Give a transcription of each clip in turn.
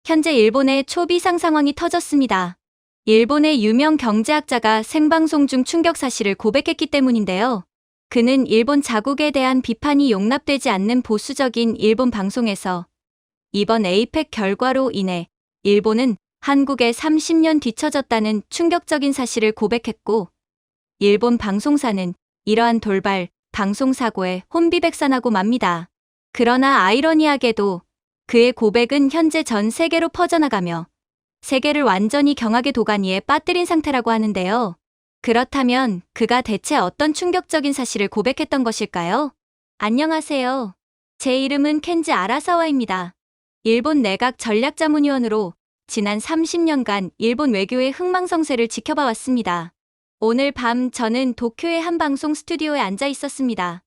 현재 일본의 초비상 상황이 터졌습니다. 일본의 유명 경제학자가 생방송 중 충격 사실을 고백했기 때문인데요. 그는 일본 자국에 대한 비판이 용납되지 않는 보수적인 일본 방송에서 이번 에이펙 결과로 인해 일본은 한국에 30년 뒤처졌다는 충격적인 사실을 고백했고, 일본 방송사는 이러한 돌발 방송사고에 혼비백산하고 맙니다. 그러나 아이러니하게도 그의 고백은 현재 전 세계로 퍼져나가며 세계를 완전히 경악의 도가니에 빠뜨린 상태라고 하는데요. 그렇다면 그가 대체 어떤 충격적인 사실을 고백했던 것일까요? 안녕하세요. 제 이름은 켄지 아라사와입니다. 일본 내각 전략자문위원으로 지난 30년간 일본 외교의 흥망성쇠를 지켜봐 왔습니다. 오늘 밤 저는 도쿄의 한 방송 스튜디오에 앉아 있었습니다.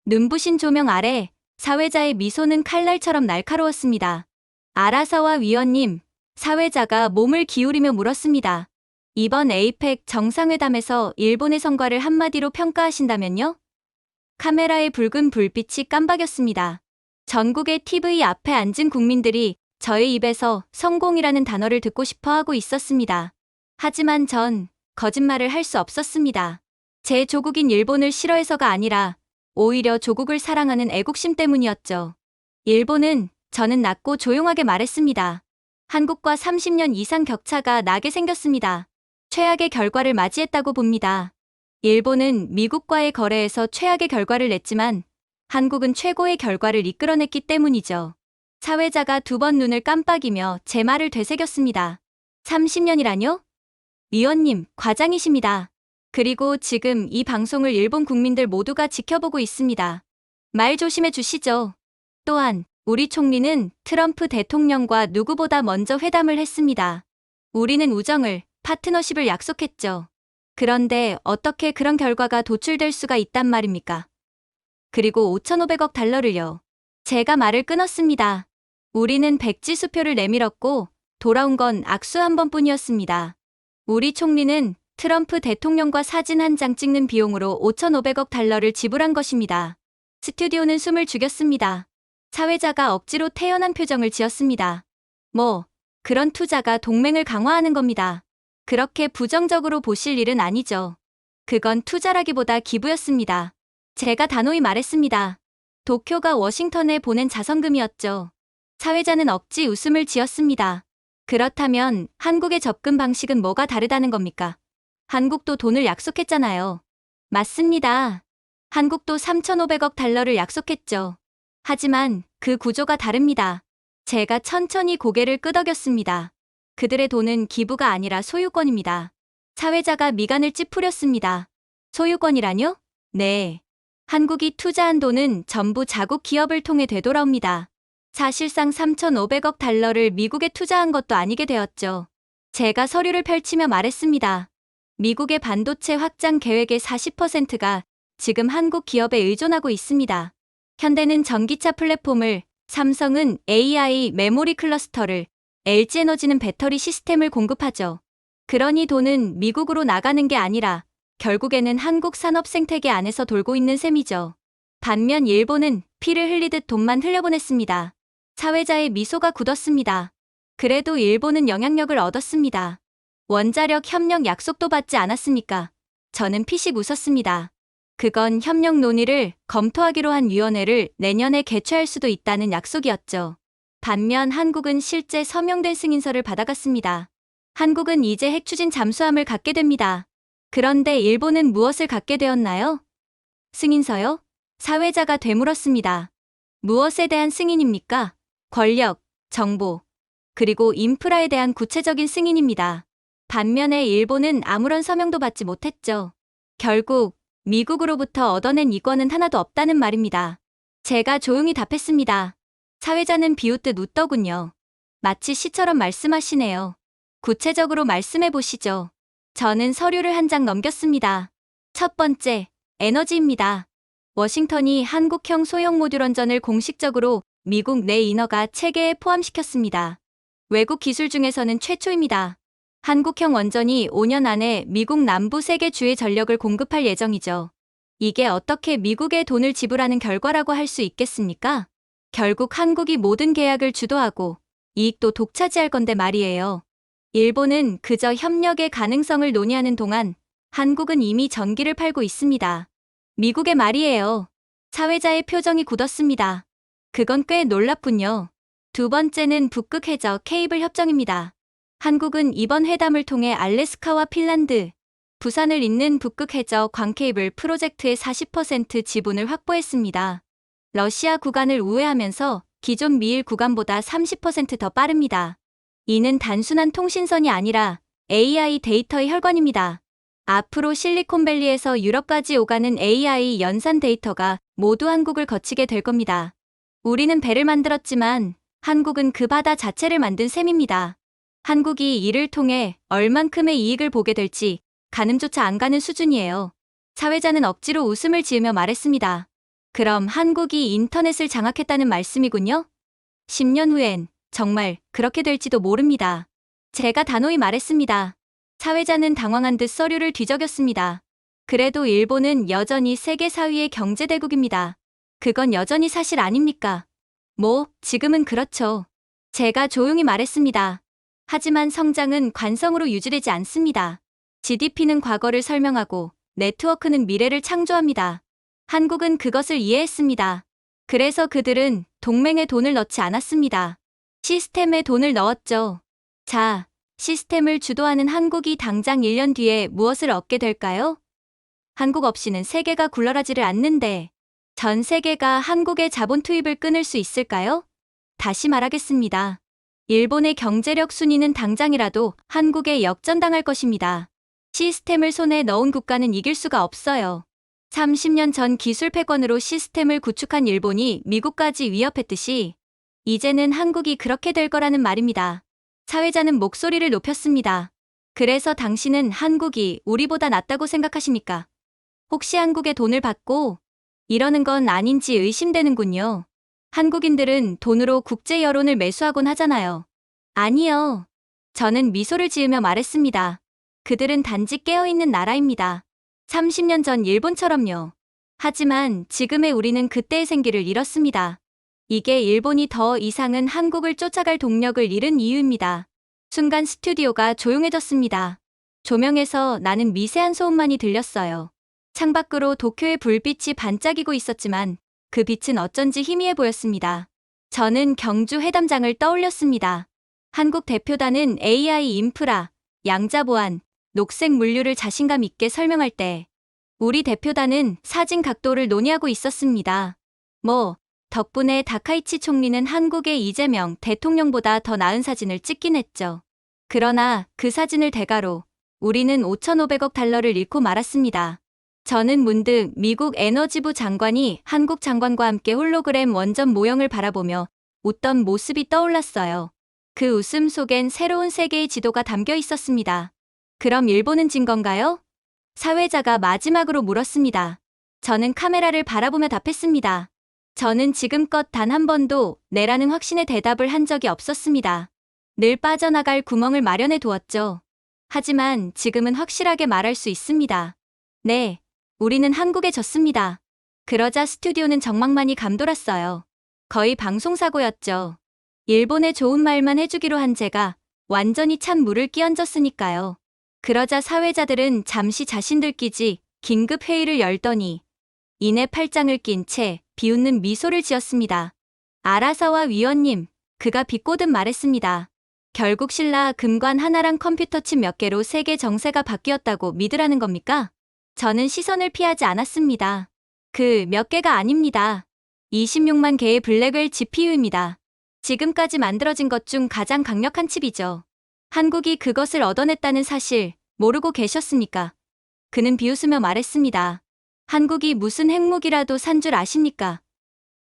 눈부신 조명 아래 사회자의 미소는 칼날처럼 날카로웠습니다. 아라사와 위원님, 사회자가 몸을 기울이며 물었습니다. 이번 에이펙 정상회담에서 일본의 성과를 한마디로 평가하신다면요? 카메라의 붉은 불빛이 깜박였습니다. 전국의 TV 앞에 앉은 국민들이 저의 입에서 성공이라는 단어를 듣고 싶어 하고 있었습니다. 하지만 전 거짓말을 할 수 없었습니다. 제 조국인 일본을 싫어해서가 아니라 오히려 조국을 사랑하는 애국심 때문이었죠. 일본은, 저는 낮고 조용하게 말했습니다. 한국과 30년 이상 격차가 나게 생겼습니다. 최악의 결과를 맞이했다고 봅니다. 일본은 미국과의 거래에서 최악의 결과를 냈지만 한국은 최고의 결과를 이끌어냈기 때문이죠. 사회자가 두 번 눈을 깜빡이며 제 말을 되새겼습니다. 30년이라뇨? 위원님, 과장이십니다. 그리고 지금 이 방송을 일본 국민들 모두가 지켜보고 있습니다. 말 조심해 주시죠. 또한 우리 총리는 트럼프 대통령과 누구보다 먼저 회담을 했습니다. 우리는 우정을, 파트너십을 약속했죠. 그런데 어떻게 그런 결과가 도출될 수가 있단 말입니까? 그리고 5,500억 달러를요. 제가 말을 끊었습니다. 우리는 백지수표를 내밀었고 돌아온 건 악수 한 번뿐이었습니다. 우리 총리는 트럼프 대통령과 사진 한 장 찍는 비용으로 5,500억 달러를 지불한 것입니다. 스튜디오는 숨을 죽였습니다. 사회자가 억지로 태연한 표정을 지었습니다. 그런 투자가 동맹을 강화하는 겁니다. 그렇게 부정적으로 보실 일은 아니죠. 그건 투자라기보다 기부였습니다. 제가 단호히 말했습니다. 도쿄가 워싱턴에 보낸 자선금이었죠. 사회자는 억지 웃음을 지었습니다. 그렇다면 한국의 접근 방식은 뭐가 다르다는 겁니까? 한국도 돈을 약속했잖아요. 맞습니다. 한국도 3,500억 달러를 약속했죠. 하지만 그 구조가 다릅니다. 제가 천천히 고개를 끄덕였습니다. 그들의 돈은 기부가 아니라 소유권입니다. 사회자가 미간을 찌푸렸습니다. 소유권이라뇨? 네. 한국이 투자한 돈은 전부 자국 기업을 통해 되돌아옵니다. 사실상 3,500억 달러를 미국에 투자한 것도 아니게 되었죠. 제가 서류를 펼치며 말했습니다. 미국의 반도체 확장 계획의 40%가 지금 한국 기업에 의존하고 있습니다. 현대는 전기차 플랫폼을, 삼성은 AI 메모리 클러스터를, LG에너지는 배터리 시스템을 공급하죠. 그러니 돈은 미국으로 나가는 게 아니라 결국에는 한국 산업 생태계 안에서 돌고 있는 셈이죠. 반면 일본은 피를 흘리듯 돈만 흘려보냈습니다. 사회자의 미소가 굳었습니다. 그래도 일본은 영향력을 얻었습니다. 원자력 협력 약속도 받지 않았습니까? 저는 피식 웃었습니다. 그건 협력 논의를 검토하기로 한 위원회를 내년에 개최할 수도 있다는 약속이었죠. 반면 한국은 실제 서명된 승인서를 받아갔습니다. 한국은 이제 핵추진 잠수함을 갖게 됩니다. 그런데 일본은 무엇을 갖게 되었나요? 승인서요? 사회자가 되물었습니다. 무엇에 대한 승인입니까? 권력, 정보, 그리고 인프라에 대한 구체적인 승인입니다. 반면에 일본은 아무런 서명도 받지 못했죠. 결국 미국으로부터 얻어낸 이권은 하나도 없다는 말입니다. 제가 조용히 답했습니다. 사회자는 비웃듯 웃더군요. 마치 시처럼 말씀하시네요. 구체적으로 말씀해 보시죠. 저는 서류를 한 장 넘겼습니다. 첫 번째, 에너지입니다. 워싱턴이 한국형 소형 모듈 원전을 공식적으로 미국 내 인허가 체계에 포함시켰습니다. 외국 기술 중에서는 최초입니다. 한국형 원전이 5년 안에 미국 남부 3개 주의 전력을 공급할 예정이죠. 이게 어떻게 미국에 돈을 지불하는 결과라고 할 수 있겠습니까? 결국 한국이 모든 계약을 주도하고 이익도 독차지할 건데 말이에요. 일본은 그저 협력의 가능성을 논의하는 동안 한국은 이미 전기를 팔고 있습니다. 미국의 말이에요. 사회자의 표정이 굳었습니다. 그건 꽤 놀랍군요. 두 번째는 북극 해저 케이블 협정입니다. 한국은 이번 회담을 통해 알래스카와 핀란드, 부산을 잇는 북극 해저 광케이블 프로젝트의 40% 지분을 확보했습니다. 러시아 구간을 우회하면서 기존 미일 구간보다 30% 더 빠릅니다. 이는 단순한 통신선이 아니라 AI 데이터의 혈관입니다. 앞으로 실리콘밸리에서 유럽까지 오가는 AI 연산 데이터가 모두 한국을 거치게 될 겁니다. 우리는 배를 만들었지만 한국은 그 바다 자체를 만든 셈입니다. 한국이 이를 통해 얼만큼의 이익을 보게 될지 가늠조차 안 가는 수준이에요. 사회자는 억지로 웃음을 지으며 말했습니다. 그럼 한국이 인터넷을 장악했다는 말씀이군요? 10년 후엔 정말 그렇게 될지도 모릅니다. 제가 단호히 말했습니다. 사회자는 당황한 듯 서류를 뒤적였습니다. 그래도 일본은 여전히 세계 4위의 경제대국입니다. 그건 여전히 사실 아닙니까? 뭐, 지금은 그렇죠. 제가 조용히 말했습니다. 하지만 성장은 관성으로 유지되지 않습니다. GDP는 과거를 설명하고 네트워크는 미래를 창조합니다. 한국은 그것을 이해했습니다. 그래서 그들은 동맹에 돈을 넣지 않았습니다. 시스템에 돈을 넣었죠. 자, 시스템을 주도하는 한국이 당장 1년 뒤에 무엇을 얻게 될까요? 한국 없이는 세계가 굴러가지를 않는데 전 세계가 한국의 자본 투입을 끊을 수 있을까요? 다시 말하겠습니다. 일본의 경제력 순위는 당장이라도 한국에 역전당할 것입니다. 시스템을 손에 넣은 국가는 이길 수가 없어요. 30년 전 기술 패권으로 시스템을 구축한 일본이 미국까지 위협했듯이 이제는 한국이 그렇게 될 거라는 말입니다. 사회자는 목소리를 높였습니다. 그래서 당신은 한국이 우리보다 낫다고 생각하십니까? 혹시 한국의 돈을 받고 이러는 건 아닌지 의심되는군요. 한국인들은 돈으로 국제 여론을 매수하곤 하잖아요. 아니요. 저는 미소를 지으며 말했습니다. 그들은 단지 깨어있는 나라입니다. 30년 전 일본처럼요. 하지만 지금의 우리는 그때의 생기를 잃었습니다. 이게 일본이 더 이상은 한국을 쫓아갈 동력을 잃은 이유입니다. 순간 스튜디오가 조용해졌습니다. 조명에서 나는 미세한 소음만이 들렸어요. 창밖으로 도쿄의 불빛이 반짝이고 있었지만 그 빛은 어쩐지 희미해 보였습니다. 저는 경주 회담장을 떠올렸습니다. 한국 대표단은 AI 인프라, 양자 보안, 녹색 물류를 자신감 있게 설명할 때 우리 대표단은 사진 각도를 논의하고 있었습니다. 덕분에 다카이치 총리는 한국의 이재명 대통령보다 더 나은 사진을 찍긴 했죠. 그러나 그 사진을 대가로 우리는 5,500억 달러를 잃고 말았습니다. 저는 문득 미국 에너지부 장관이 한국 장관과 함께 홀로그램 원전 모형을 바라보며 웃던 모습이 떠올랐어요. 그 웃음 속엔 새로운 세계의 지도가 담겨 있었습니다. 그럼 일본은 진 건가요? 사회자가 마지막으로 물었습니다. 저는 카메라를 바라보며 답했습니다. 저는 지금껏 단 한 번도 네라는 확신의 대답을 한 적이 없었습니다. 늘 빠져나갈 구멍을 마련해 두었죠. 하지만 지금은 확실하게 말할 수 있습니다. 네, 우리는 한국에 졌습니다. 그러자 스튜디오는 정막만이 감돌았어요. 거의 방송사고였죠. 일본에 좋은 말만 해주기로 한 제가 완전히 찬물을 끼얹었으니까요. 그러자 사회자들은 잠시 자신들끼리 긴급 회의를 열더니 이내 팔짱을 낀 채 비웃는 미소를 지었습니다. 아라사와 위원님, 그가 비꼬듯 말했습니다. 결국 신라 금관 하나랑 컴퓨터 칩 몇 개로 세계 정세가 바뀌었다고 믿으라는 겁니까? 저는 시선을 피하지 않았습니다. 그 몇 개가 아닙니다. 26만 개의 블랙웰 GPU입니다. 지금까지 만들어진 것 중 가장 강력한 칩이죠. 한국이 그것을 얻어냈다는 사실 모르고 계셨습니까? 그는 비웃으며 말했습니다. 한국이 무슨 핵무기라도 산 줄 아십니까?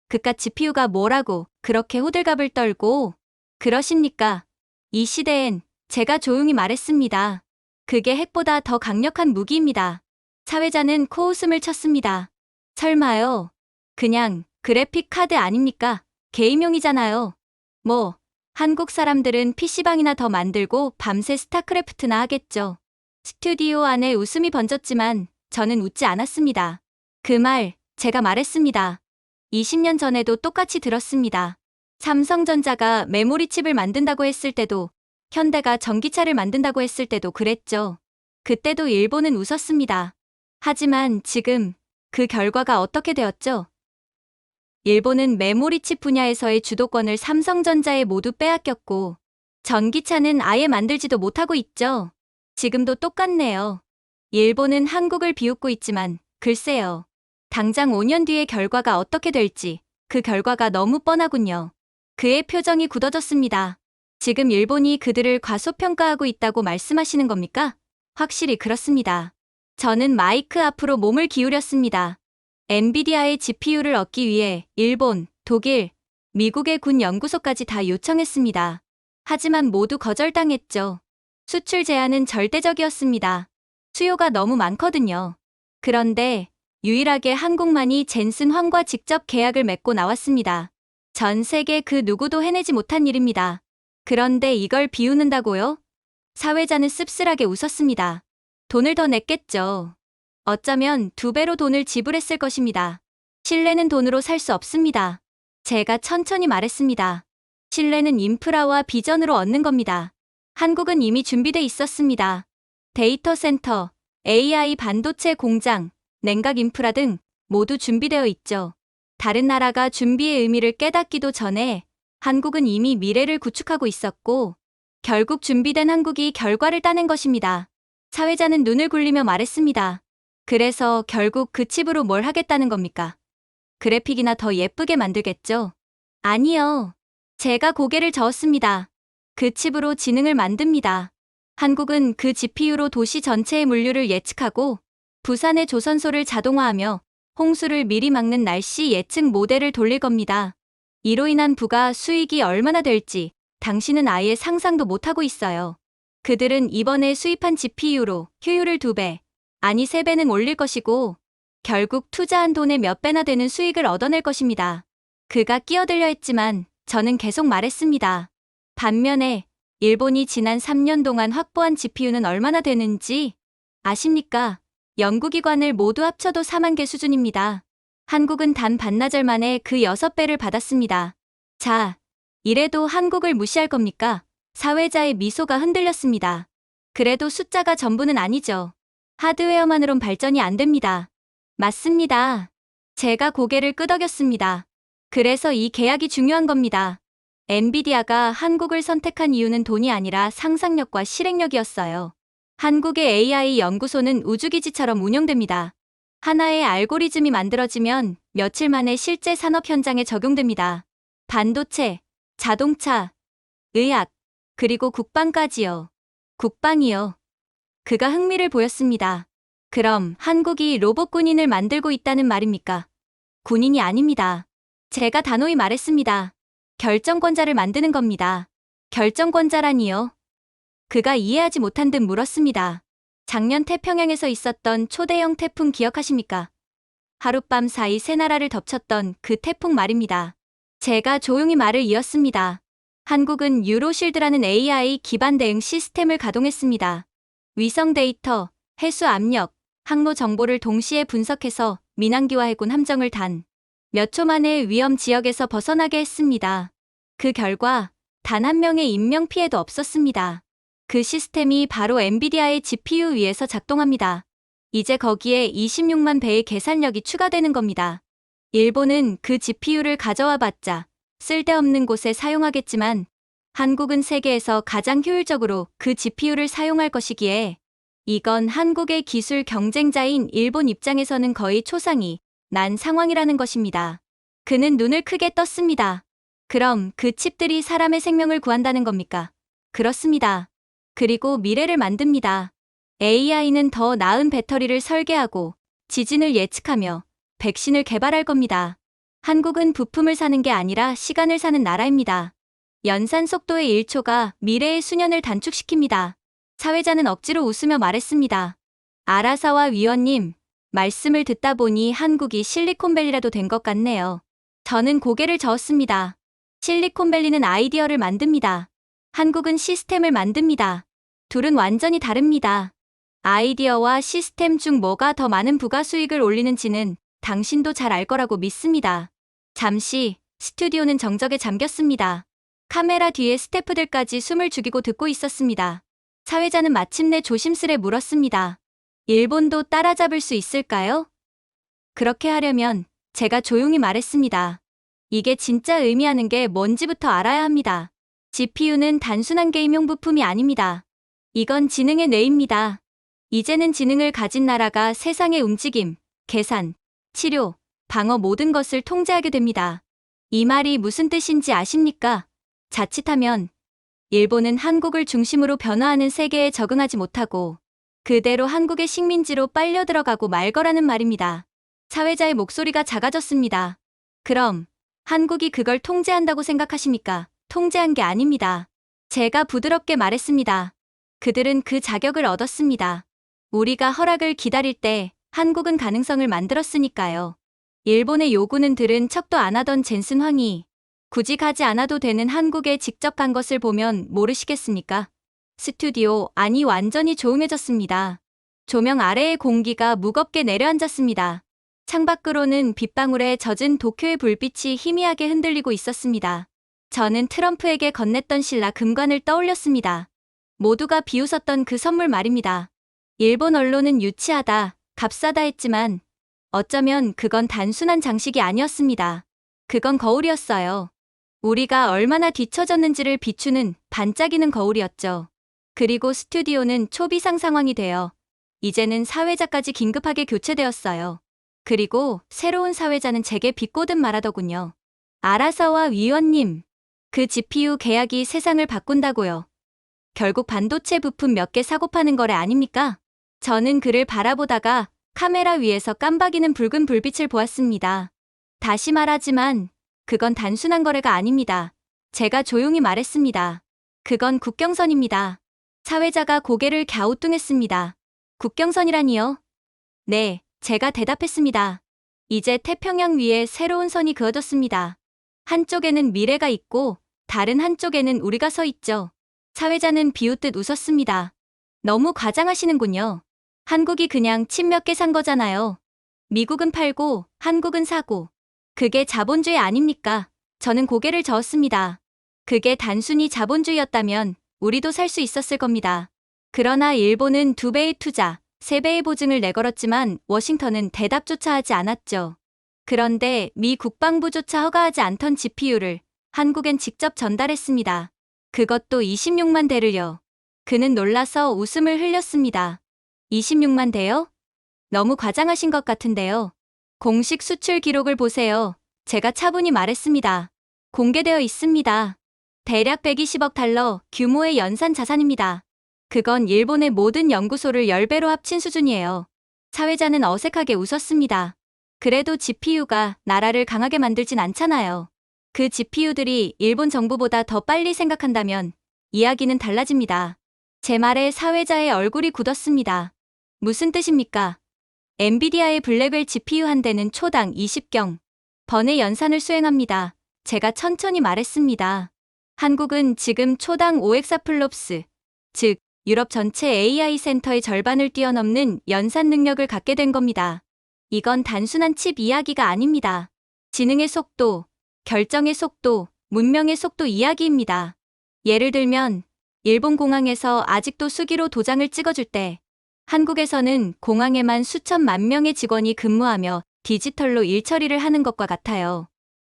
그깟 GPU가 뭐라고 그렇게 호들갑을 떨고 그러십니까? 이 시대엔 제가 조용히 말했습니다. 그게 핵보다 더 강력한 무기입니다. 사회자는 코웃음을 쳤습니다. 설마요. 그냥 그래픽 카드 아닙니까? 게임용이잖아요. 한국 사람들은 PC방이나 더 만들고 밤새 스타크래프트나 하겠죠. 스튜디오 안에 웃음이 번졌지만 저는 웃지 않았습니다. 그 말 제가 말했습니다. 20년 전에도 똑같이 들었습니다. 삼성전자가 메모리 칩을 만든다고 했을 때도, 현대가 전기차를 만든다고 했을 때도 그랬죠. 그때도 일본은 웃었습니다. 하지만 지금 그 결과가 어떻게 되었죠? 일본은 메모리 칩 분야에서의 주도권을 삼성전자에 모두 빼앗겼고, 전기차는 아예 만들지도 못하고 있죠. 지금도 똑같네요. 일본은 한국을 비웃고 있지만, 글쎄요. 당장 5년 뒤의 결과가 어떻게 될지, 그 결과가 너무 뻔하군요. 그의 표정이 굳어졌습니다. 지금 일본이 그들을 과소평가하고 있다고 말씀하시는 겁니까? 확실히 그렇습니다. 저는 마이크 앞으로 몸을 기울였습니다. 엔비디아의 GPU를 얻기 위해 일본, 독일, 미국의 군 연구소까지 다 요청했습니다. 하지만 모두 거절당했죠. 수출 제한은 절대적이었습니다. 수요가 너무 많거든요. 그런데 유일하게 한국만이 젠슨 황과 직접 계약을 맺고 나왔습니다. 전 세계 그 누구도 해내지 못한 일입니다. 그런데 이걸 비웃는다고요? 사회자는 씁쓸하게 웃었습니다. 돈을 더 냈겠죠. 어쩌면 2배로 돈을 지불했을 것입니다. 신뢰는 돈으로 살 수 없습니다. 제가 천천히 말했습니다. 신뢰는 인프라와 비전으로 얻는 겁니다. 한국은 이미 준비돼 있었습니다. 데이터 센터, AI 반도체 공장, 냉각 인프라 등 모두 준비되어 있죠. 다른 나라가 준비의 의미를 깨닫기도 전에 한국은 이미 미래를 구축하고 있었고, 결국 준비된 한국이 결과를 따낸 것입니다. 사회자는 눈을 굴리며 말했습니다. 그래서 결국 그 칩으로 뭘 하겠다는 겁니까? 그래픽이나 더 예쁘게 만들겠죠? 아니요. 제가 고개를 저었습니다. 그 칩으로 지능을 만듭니다. 한국은 그 GPU로 도시 전체의 물류를 예측하고 부산의 조선소를 자동화하며 홍수를 미리 막는 날씨 예측 모델을 돌릴 겁니다. 이로 인한 부가 수익이 얼마나 될지 당신은 아예 상상도 못하고 있어요. 그들은 이번에 수입한 GPU로 효율을 2배, 아니 3배는 올릴 것이고 결국 투자한 돈의 몇 배나 되는 수익을 얻어낼 것입니다. 그가 끼어들려 했지만 저는 계속 말했습니다. 반면에 일본이 지난 3년 동안 확보한 GPU는 얼마나 되는지 아십니까? 연구기관을 모두 합쳐도 4만 개 수준입니다. 한국은 단 반나절 만에 그 6배를 받았습니다. 자, 이래도 한국을 무시할 겁니까? 사회자의 미소가 흔들렸습니다. 그래도 숫자가 전부는 아니죠. 하드웨어만으론 발전이 안 됩니다. 맞습니다. 제가 고개를 끄덕였습니다. 그래서 이 계약이 중요한 겁니다. 엔비디아가 한국을 선택한 이유는 돈이 아니라 상상력과 실행력이었어요. 한국의 AI 연구소는 우주기지처럼 운영됩니다. 하나의 알고리즘이 만들어지면 며칠 만에 실제 산업 현장에 적용됩니다. 반도체, 자동차, 의학, 그리고 국방까지요. 국방이요. 그가 흥미를 보였습니다. 그럼 한국이 로봇 군인을 만들고 있다는 말입니까? 군인이 아닙니다. 제가 단호히 말했습니다. 결정권자를 만드는 겁니다. 결정권자라니요? 그가 이해하지 못한 듯 물었습니다. 작년 태평양에서 있었던 초대형 태풍 기억하십니까? 하룻밤 사이 세 나라를 덮쳤던 그 태풍 말입니다. 제가 조용히 말을 이었습니다. 한국은 유로실드라는 AI 기반 대응 시스템을 가동했습니다. 위성 데이터, 해수 압력, 항로 정보를 동시에 분석해서 민항기와 해군 함정을 단 몇 초 만에 위험 지역에서 벗어나게 했습니다. 그 결과 단 한 명의 인명 피해도 없었습니다. 그 시스템이 바로 엔비디아의 GPU 위에서 작동합니다. 이제 거기에 26만 배의 계산력이 추가되는 겁니다. 일본은 그 GPU를 가져와 봤자 쓸데없는 곳에 사용하겠지만 한국은 세계에서 가장 효율적으로 그 GPU를 사용할 것이기에 이건 한국의 기술 경쟁자인 일본 입장에서는 거의 초상이 난 상황이라는 것입니다. 그는 눈을 크게 떴습니다. 그럼 그 칩들이 사람의 생명을 구한다는 겁니까? 그렇습니다. 그리고 미래를 만듭니다. AI는 더 나은 배터리를 설계하고 지진을 예측하며 백신을 개발할 겁니다. 한국은 부품을 사는 게 아니라 시간을 사는 나라입니다. 연산 속도의 1초가 미래의 수년을 단축시킵니다. 사회자는 억지로 웃으며 말했습니다. 아라사와 위원님, 말씀을 듣다 보니 한국이 실리콘밸리라도 된 것 같네요. 저는 고개를 저었습니다. 실리콘밸리는 아이디어를 만듭니다. 한국은 시스템을 만듭니다. 둘은 완전히 다릅니다. 아이디어와 시스템 중 뭐가 더 많은 부가 수익을 올리는지는 당신도 잘 알 거라고 믿습니다. 잠시 스튜디오는 정적에 잠겼습니다. 카메라 뒤에 스태프들까지 숨을 죽이고 듣고 있었습니다. 사회자는 마침내 조심스레 물었습니다. 일본도 따라잡을 수 있을까요? 그렇게 하려면 제가 조용히 말했습니다. 이게 진짜 의미하는 게 뭔지부터 알아야 합니다. GPU는 단순한 게임용 부품이 아닙니다. 이건 지능의 뇌입니다. 이제는 지능을 가진 나라가 세상의 움직임, 계산, 치료, 방어 모든 것을 통제하게 됩니다. 이 말이 무슨 뜻인지 아십니까? 자칫하면 일본은 한국을 중심으로 변화하는 세계에 적응하지 못하고 그대로 한국의 식민지로 빨려 들어가고 말 거라는 말입니다. 사회자의 목소리가 작아졌습니다. 그럼 한국이 그걸 통제한다고 생각하십니까? 통제한 게 아닙니다. 제가 부드럽게 말했습니다. 그들은 그 자격을 얻었습니다. 우리가 허락을 기다릴 때 한국은 가능성을 만들었으니까요. 일본의 요구는 들은 척도 안 하던 젠슨 황이 굳이 가지 않아도 되는 한국에 직접 간 것을 보면 모르시겠습니까? 스튜디오 안이 완전히 조용해졌습니다. 조명 아래의 공기가 무겁게 내려앉았습니다. 창밖으로는 빗방울에 젖은 도쿄의 불빛이 희미하게 흔들리고 있었습니다. 저는 트럼프에게 건넸던 신라 금관을 떠올렸습니다. 모두가 비웃었던 그 선물 말입니다. 일본 언론은 유치하다, 값싸다 했지만 어쩌면 그건 단순한 장식이 아니었습니다. 그건 거울이었어요. 우리가 얼마나 뒤처졌는지를 비추는 반짝이는 거울이었죠. 그리고 스튜디오는 초비상 상황이 되어 이제는 사회자까지 긴급하게 교체되었어요. 그리고 새로운 사회자는 제게 비꼬듯 말하더군요. 알아서와 위원님. 그 GPU 계약이 세상을 바꾼다고요. 결국 반도체 부품 몇 개 사고 파는 거래 아닙니까? 저는 그를 바라보다가 카메라 위에서 깜박이는 붉은 불빛을 보았습니다. 다시 말하지만 그건 단순한 거래가 아닙니다. 제가 조용히 말했습니다. 그건 국경선입니다. 사회자가 고개를 갸우뚱했습니다. 국경선이라니요? 네, 제가 대답했습니다. 이제 태평양 위에 새로운 선이 그어졌습니다. 한쪽에는 미래가 있고 다른 한쪽에는 우리가 서 있죠. 사회자는 비웃듯 웃었습니다. 너무 과장하시는군요. 한국이 그냥 칩 몇 개 산 거잖아요. 미국은 팔고 한국은 사고. 그게 자본주의 아닙니까? 저는 고개를 저었습니다. 그게 단순히 자본주의였다면 우리도 살 수 있었을 겁니다. 그러나 일본은 2배의 투자, 3배의 보증을 내걸었지만 워싱턴은 대답조차 하지 않았죠. 그런데 미 국방부조차 허가하지 않던 GPU를 한국엔 직접 전달했습니다. 그것도 26만 대를요. 그는 놀라서 웃음을 흘렸습니다. 26만 대요? 너무 과장하신 것 같은데요. 공식 수출 기록을 보세요. 제가 차분히 말했습니다. 공개되어 있습니다. 대략 120억 달러 규모의 연산 자산입니다. 그건 일본의 모든 연구소를 10배로 합친 수준이에요. 사회자는 어색하게 웃었습니다. 그래도 GPU가 나라를 강하게 만들진 않잖아요. 그 GPU들이 일본 정부보다 더 빨리 생각한다면 이야기는 달라집니다. 제 말에 사회자의 얼굴이 굳었습니다. 무슨 뜻입니까? 엔비디아의 블랙웰 GPU 한 대는 초당 20경 번의 연산을 수행합니다. 제가 천천히 말했습니다. 한국은 지금 초당 5엑사플롭스, 즉 유럽 전체 AI 센터의 절반을 뛰어넘는 연산 능력을 갖게 된 겁니다. 이건 단순한 칩 이야기가 아닙니다. 지능의 속도, 결정의 속도, 문명의 속도 이야기입니다. 예를 들면 일본 공항에서 아직도 수기로 도장을 찍어줄 때 한국에서는 공항에만 수천만 명의 직원이 근무하며 디지털로 일처리를 하는 것과 같아요.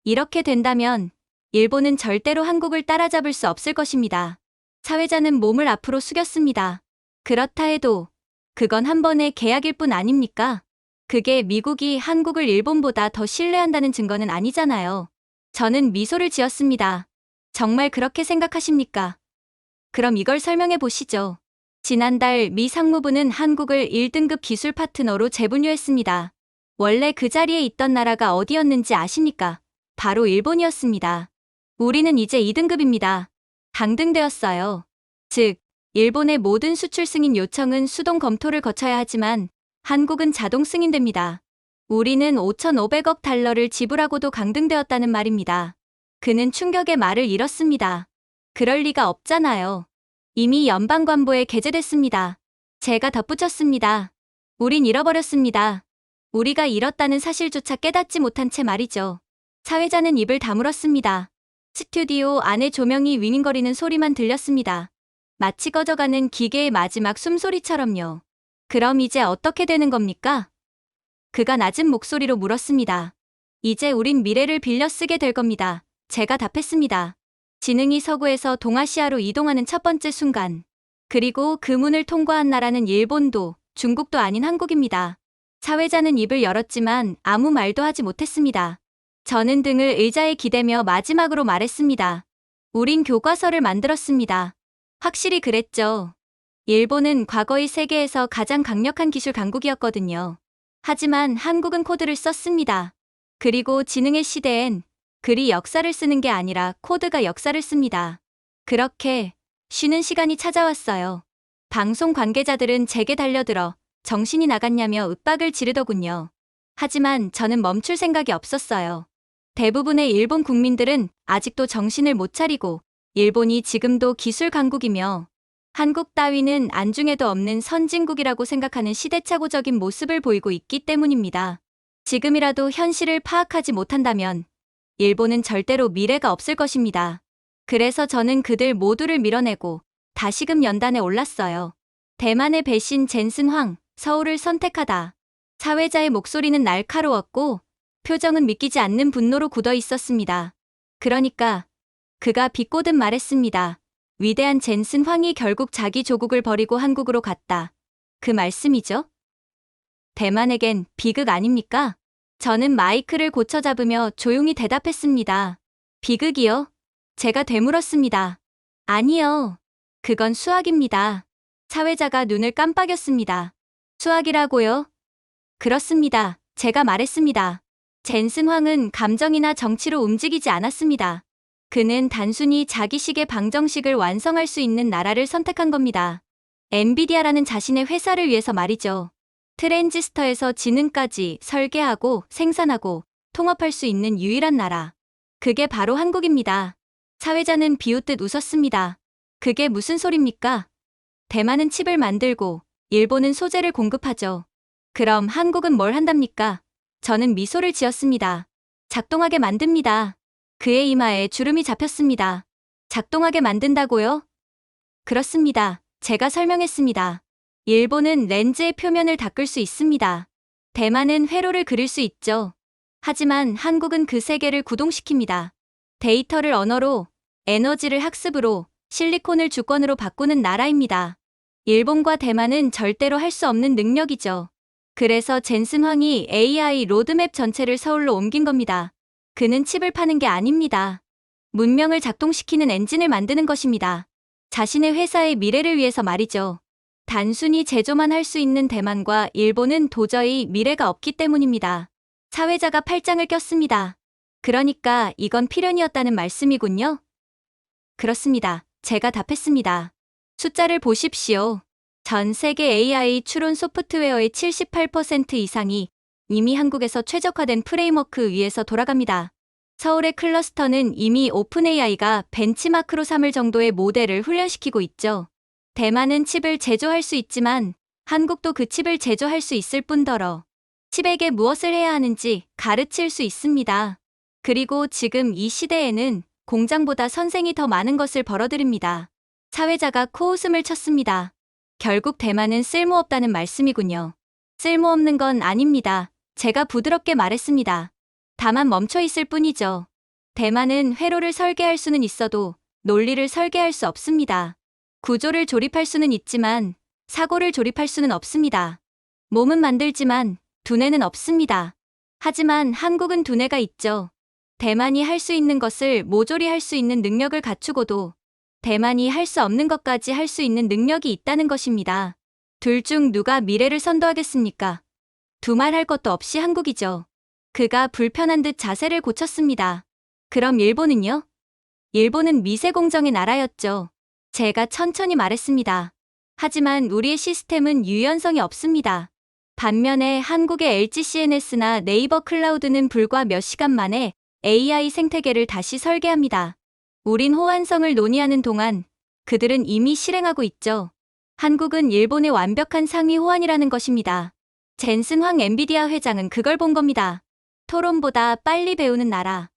이렇게 된다면 일본은 절대로 한국을 따라잡을 수 없을 것입니다. 사회자는 몸을 앞으로 숙였습니다. 그렇다 해도 그건 한 번의 계약일 뿐 아닙니까? 그게 미국이 한국을 일본보다 더 신뢰한다는 증거는 아니잖아요. 저는 미소를 지었습니다. 정말 그렇게 생각하십니까? 그럼 이걸 설명해 보시죠. 지난달 미 상무부는 한국을 1등급 기술 파트너로 재분류했습니다. 원래 그 자리에 있던 나라가 어디였는지 아십니까? 바로 일본이었습니다. 우리는 이제 2등급입니다. 강등되었어요. 즉, 일본의 모든 수출 승인 요청은 수동 검토를 거쳐야 하지만 한국은 자동 승인됩니다. 우리는 5,500억 달러를 지불하고도 강등되었다는 말입니다. 그는 충격의 말을 잃었습니다. 그럴 리가 없잖아요. 이미 연방관보에 게재됐습니다. 제가 덧붙였습니다. 우린 잃어버렸습니다. 우리가 잃었다는 사실조차 깨닫지 못한 채 말이죠. 사회자는 입을 다물었습니다. 스튜디오 안에 조명이 윙윙거리는 소리만 들렸습니다. 마치 꺼져가는 기계의 마지막 숨소리처럼요. 그럼 이제 어떻게 되는 겁니까? 그가 낮은 목소리로 물었습니다. 이제 우린 미래를 빌려 쓰게 될 겁니다. 제가 답했습니다. 지능이 서구에서 동아시아로 이동하는 첫 번째 순간. 그리고 그 문을 통과한 나라는 일본도 중국도 아닌 한국입니다. 사회자는 입을 열었지만 아무 말도 하지 못했습니다. 저는 등을 의자에 기대며 마지막으로 말했습니다. 우린 교과서를 만들었습니다. 확실히 그랬죠. 일본은 과거의 세계에서 가장 강력한 기술 강국이었거든요. 하지만 한국은 코드를 썼습니다. 그리고 지능의 시대엔 글이 역사를 쓰는 게 아니라 코드가 역사를 씁니다. 그렇게 쉬는 시간이 찾아왔어요. 방송 관계자들은 제게 달려들어 정신이 나갔냐며 윽박을 지르더군요. 하지만 저는 멈출 생각이 없었어요. 대부분의 일본 국민들은 아직도 정신을 못 차리고 일본이 지금도 기술 강국이며 한국 따위는 안중에도 없는 선진국이라고 생각하는 시대착오적인 모습을 보이고 있기 때문입니다. 지금이라도 현실을 파악하지 못한다면 일본은 절대로 미래가 없을 것입니다. 그래서 저는 그들 모두를 밀어내고 다시금 연단에 올랐어요. 대만의 배신 젠슨 황, 서울을 선택하다. 사회자의 목소리는 날카로웠고 표정은 믿기지 않는 분노로 굳어 있었습니다. 그러니까 그가 비꼬듯 말했습니다. 위대한 젠슨 황이 결국 자기 조국을 버리고 한국으로 갔다. 그 말씀이죠? 대만에겐 비극 아닙니까? 저는 마이크를 고쳐 잡으며 조용히 대답했습니다. 비극이요? 제가 되물었습니다. 아니요. 그건 수학입니다. 사회자가 눈을 깜빡였습니다. 수학이라고요? 그렇습니다. 제가 말했습니다. 젠슨 황은 감정이나 정치로 움직이지 않았습니다. 그는 단순히 자기식의 방정식을 완성할 수 있는 나라를 선택한 겁니다. 엔비디아라는 자신의 회사를 위해서 말이죠. 트랜지스터에서 지능까지 설계하고 생산하고 통합할 수 있는 유일한 나라. 그게 바로 한국입니다. 사회자는 비웃듯 웃었습니다. 그게 무슨 소립니까? 대만은 칩을 만들고 일본은 소재를 공급하죠. 그럼 한국은 뭘 한답니까? 저는 미소를 지었습니다. 작동하게 만듭니다. 그의 이마에 주름이 잡혔습니다. 작동하게 만든다고요? 그렇습니다. 제가 설명했습니다. 일본은 렌즈의 표면을 닦을 수 있습니다. 대만은 회로를 그릴 수 있죠. 하지만 한국은 그 세계를 구동시킵니다. 데이터를 언어로, 에너지를 학습으로, 실리콘을 주권으로 바꾸는 나라입니다. 일본과 대만은 절대로 할 수 없는 능력이죠. 그래서 젠슨 황이 AI 로드맵 전체를 서울로 옮긴 겁니다. 그는 칩을 파는 게 아닙니다. 문명을 작동시키는 엔진을 만드는 것입니다. 자신의 회사의 미래를 위해서 말이죠. 단순히 제조만 할 수 있는 대만과 일본은 도저히 미래가 없기 때문입니다. 사회자가 팔짱을 꼈습니다. 그러니까 이건 필연이었다는 말씀이군요? 그렇습니다. 제가 답했습니다. 숫자를 보십시오. 전 세계 AI 추론 소프트웨어의 78% 이상이 이미 한국에서 최적화된 프레임워크 위에서 돌아갑니다. 서울의 클러스터는 이미 오픈AI가 벤치마크로 삼을 정도의 모델을 훈련시키고 있죠. 대만은 칩을 제조할 수 있지만 한국도 그 칩을 제조할 수 있을 뿐더러 칩에게 무엇을 해야 하는지 가르칠 수 있습니다. 그리고 지금 이 시대에는 공장보다 선생이 더 많은 것을 벌어들입니다. 사회자가 코웃음을 쳤습니다. 결국 대만은 쓸모없다는 말씀이군요. 쓸모없는 건 아닙니다. 제가 부드럽게 말했습니다. 다만 멈춰 있을 뿐이죠. 대만은 회로를 설계할 수는 있어도 논리를 설계할 수 없습니다. 구조를 조립할 수는 있지만 사고를 조립할 수는 없습니다. 몸은 만들지만 두뇌는 없습니다. 하지만 한국은 두뇌가 있죠. 대만이 할 수 있는 것을 모조리 할 수 있는 능력을 갖추고도 대만이 할 수 없는 것까지 할 수 있는 능력이 있다는 것입니다. 둘 중 누가 미래를 선도하겠습니까? 두말할 것도 없이 한국이죠. 그가 불편한 듯 자세를 고쳤습니다. 그럼 일본은요? 일본은 미세공정의 나라였죠. 제가 천천히 말했습니다. 하지만 우리의 시스템은 유연성이 없습니다. 반면에 한국의 LGCNS나 네이버 클라우드는 불과 몇 시간 만에 AI 생태계를 다시 설계합니다. 우린 호환성을 논의하는 동안 그들은 이미 실행하고 있죠. 한국은 일본의 완벽한 상위 호환이라는 것입니다. 젠슨 황 엔비디아 회장은 그걸 본 겁니다. 토론보다 빨리 배우는 나라.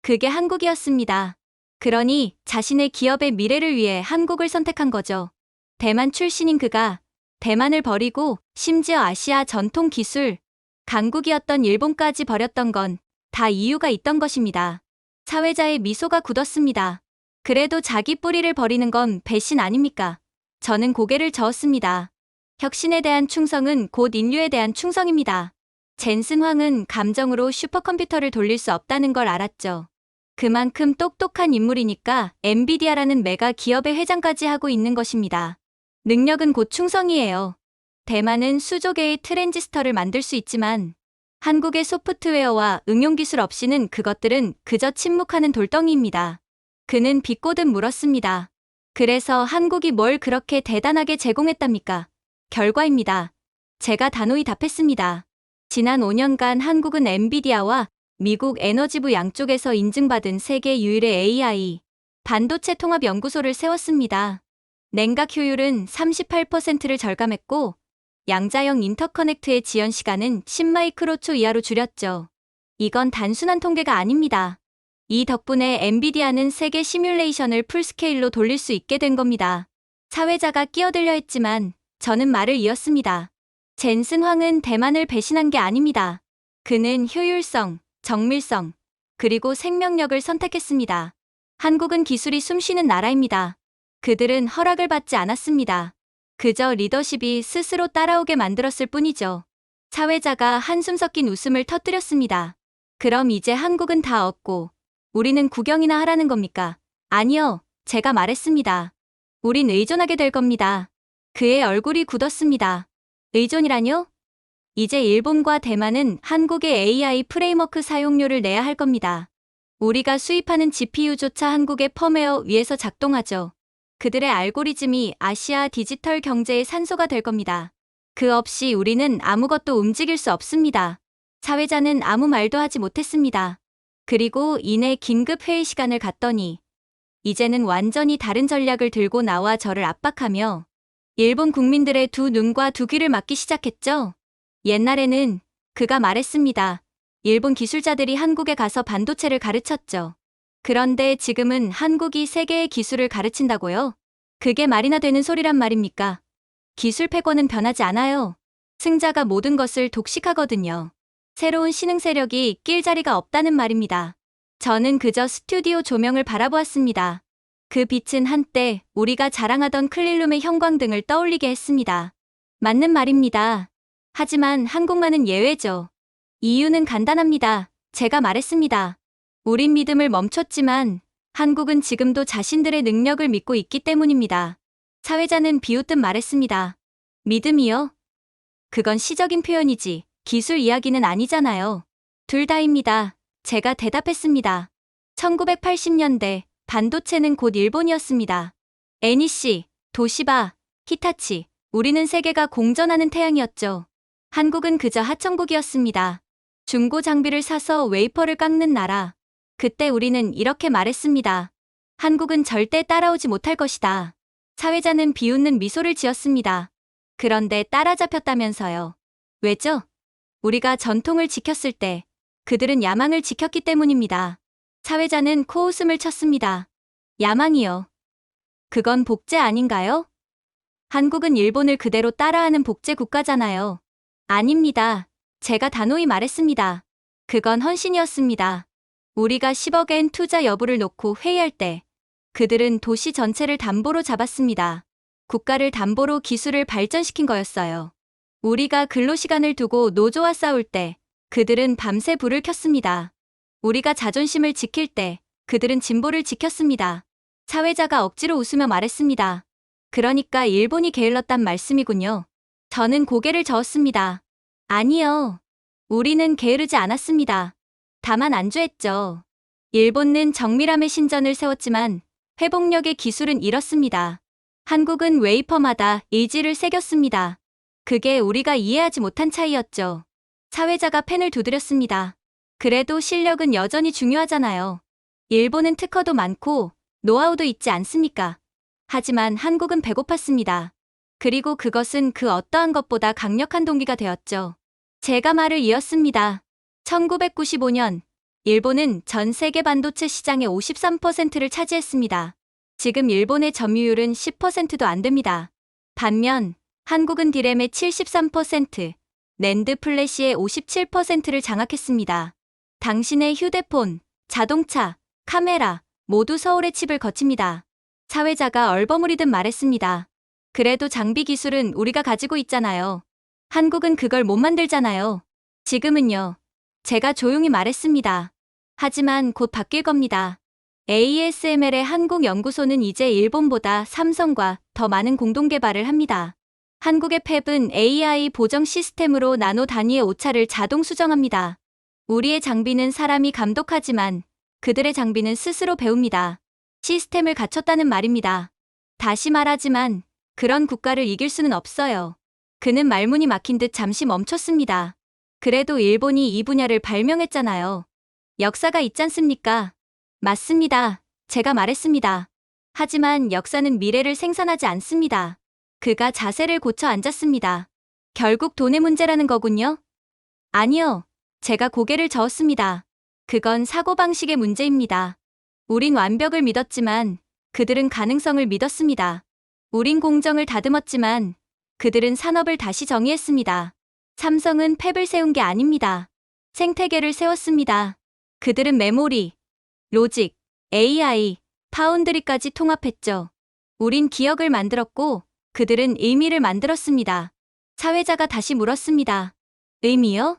그게 한국이었습니다. 그러니 자신의 기업의 미래를 위해 한국을 선택한 거죠. 대만 출신인 그가 대만을 버리고 심지어 아시아 전통 기술, 강국이었던 일본까지 버렸던 건 다 이유가 있던 것입니다. 사회자의 미소가 굳었습니다. 그래도 자기 뿌리를 버리는 건 배신 아닙니까? 저는 고개를 저었습니다. 혁신에 대한 충성은 곧 인류에 대한 충성입니다. 젠슨 황은 감정으로 슈퍼컴퓨터를 돌릴 수 없다는 걸 알았죠. 그만큼 똑똑한 인물이니까 엔비디아라는 메가 기업의 회장까지 하고 있는 것입니다. 능력은 곧 충성이에요. 대만은 수조 개의 트랜지스터를 만들 수 있지만 한국의 소프트웨어와 응용기술 없이는 그것들은 그저 침묵하는 돌덩이입니다. 그는 비꼬듯 물었습니다. 그래서 한국이 뭘 그렇게 대단하게 제공했답니까? 결과입니다. 제가 단호히 답했습니다. 지난 5년간 한국은 엔비디아와 미국 에너지부 양쪽에서 인증받은 세계 유일의 AI 반도체 통합 연구소를 세웠습니다. 냉각 효율은 38%를 절감했고 양자형 인터커넥트의 지연 시간은 10마이크로초 이하로 줄였죠. 이건 단순한 통계가 아닙니다. 이 덕분에 엔비디아는 세계 시뮬레이션을 풀스케일로 돌릴 수 있게 된 겁니다. 사회자가 끼어들려 했지만 저는 말을 이었습니다. 젠슨 황은 대만을 배신한 게 아닙니다. 그는 효율성, 정밀성, 그리고 생명력을 선택했습니다. 한국은 기술이 숨쉬는 나라입니다. 그들은 허락을 받지 않았습니다. 그저 리더십이 스스로 따라오게 만들었을 뿐이죠. 사회자가 한숨 섞인 웃음을 터뜨렸습니다. 그럼 이제 한국은 다 얻고 우리는 구경이나 하라는 겁니까? 아니요, 제가 말했습니다. 우린 의존하게 될 겁니다. 그의 얼굴이 굳었습니다. 의존이라뇨? 이제 일본과 대만은 한국의 AI 프레임워크 사용료를 내야 할 겁니다. 우리가 수입하는 GPU조차 한국의 펌웨어 위에서 작동하죠. 그들의 알고리즘이 아시아 디지털 경제의 산소가 될 겁니다. 그 없이 우리는 아무것도 움직일 수 없습니다. 사회자는 아무 말도 하지 못했습니다. 그리고 이내 긴급 회의 시간을 갖더니 이제는 완전히 다른 전략을 들고 나와 저를 압박하며 일본 국민들의 두 눈과 두 귀를 막기 시작했죠. 옛날에는 그가 말했습니다. 일본 기술자들이 한국에 가서 반도체를 가르쳤죠. 그런데 지금은 한국이 세계의 기술을 가르친다고요? 그게 말이나 되는 소리란 말입니까? 기술 패권은 변하지 않아요. 승자가 모든 것을 독식하거든요. 새로운 신흥 세력이 낄 자리가 없다는 말입니다. 저는 그저 스튜디오 조명을 바라보았습니다. 그 빛은 한때 우리가 자랑하던 클릴룸의 형광등을 떠올리게 했습니다. 맞는 말입니다. 하지만 한국만은 예외죠. 이유는 간단합니다. 제가 말했습니다. 우린 믿음을 멈췄지만 한국은 지금도 자신들의 능력을 믿고 있기 때문입니다. 사회자는 비웃듯 말했습니다. 믿음이요? 그건 시적인 표현이지 기술 이야기는 아니잖아요. 둘 다입니다. 제가 대답했습니다. 1980년대 반도체는 곧 일본이었습니다. NEC, 도시바, 히타치, 우리는 세계가 공전하는 태양이었죠. 한국은 그저 하청국이었습니다. 중고 장비를 사서 웨이퍼를 깎는 나라. 그때 우리는 이렇게 말했습니다. 한국은 절대 따라오지 못할 것이다. 사회자는 비웃는 미소를 지었습니다. 그런데 따라잡혔다면서요. 왜죠? 우리가 전통을 지켰을 때 그들은 야망을 지켰기 때문입니다. 사회자는 코웃음을 쳤습니다. 야망이요. 그건 복제 아닌가요? 한국은 일본을 그대로 따라하는 복제 국가잖아요. 아닙니다. 제가 단호히 말했습니다. 그건 헌신이었습니다. 우리가 10억엔 투자 여부를 놓고 회의할 때 그들은 도시 전체를 담보로 잡았습니다. 국가를 담보로 기술을 발전시킨 거였어요. 우리가 근로시간을 두고 노조와 싸울 때 그들은 밤새 불을 켰습니다. 우리가 자존심을 지킬 때 그들은 진보를 지켰습니다. 사회자가 억지로 웃으며 말했습니다. 그러니까 일본이 게을렀단 말씀이군요. 저는 고개를 저었습니다. 아니요. 우리는 게으르지 않았습니다. 다만 안주했죠. 일본은 정밀함의 신전을 세웠지만 회복력의 기술은 잃었습니다. 한국은 웨이퍼마다 의지를 새겼습니다. 그게 우리가 이해하지 못한 차이였죠. 사회자가 펜을 두드렸습니다. 그래도 실력은 여전히 중요하잖아요. 일본은 특허도 많고 노하우도 있지 않습니까? 하지만 한국은 배고팠습니다. 그리고 그것은 그 어떠한 것보다 강력한 동기가 되었죠. 제가 말을 이었습니다. 1995년 일본은 전 세계 반도체 시장의 53%를 차지했습니다. 지금 일본의 점유율은 10%도 안 됩니다. 반면 한국은 디램의 73%, 낸드 플래시의 57%를 장악했습니다. 당신의 휴대폰, 자동차, 카메라 모두 서울의 칩을 거칩니다. 사회자가 얼버무리듯 말했습니다. 그래도 장비 기술은 우리가 가지고 있잖아요. 한국은 그걸 못 만들잖아요. 지금은요. 제가 조용히 말했습니다. 하지만 곧 바뀔 겁니다. ASML의 한국 연구소는 이제 일본보다 삼성과 더 많은 공동 개발을 합니다. 한국의 팹은 AI 보정 시스템으로 나노 단위의 오차를 자동 수정합니다. 우리의 장비는 사람이 감독하지만 그들의 장비는 스스로 배웁니다. 시스템을 갖췄다는 말입니다. 다시 말하지만 그런 국가를 이길 수는 없어요. 그는 말문이 막힌 듯 잠시 멈췄습니다. 그래도 일본이 이 분야를 발명했잖아요. 역사가 있지 않습니까? 맞습니다. 제가 말했습니다. 하지만 역사는 미래를 생산하지 않습니다. 그가 자세를 고쳐 앉았습니다. 결국 돈의 문제라는 거군요? 아니요. 제가 고개를 저었습니다. 그건 사고방식의 문제입니다. 우린 완벽을 믿었지만 그들은 가능성을 믿었습니다. 우린 공정을 다듬었지만 그들은 산업을 다시 정의했습니다. 삼성은 팹을 세운 게 아닙니다. 생태계를 세웠습니다. 그들은 메모리, 로직, AI, 파운드리까지 통합했죠. 우린 기억을 만들었고 그들은 의미를 만들었습니다. 사회자가 다시 물었습니다. 의미요?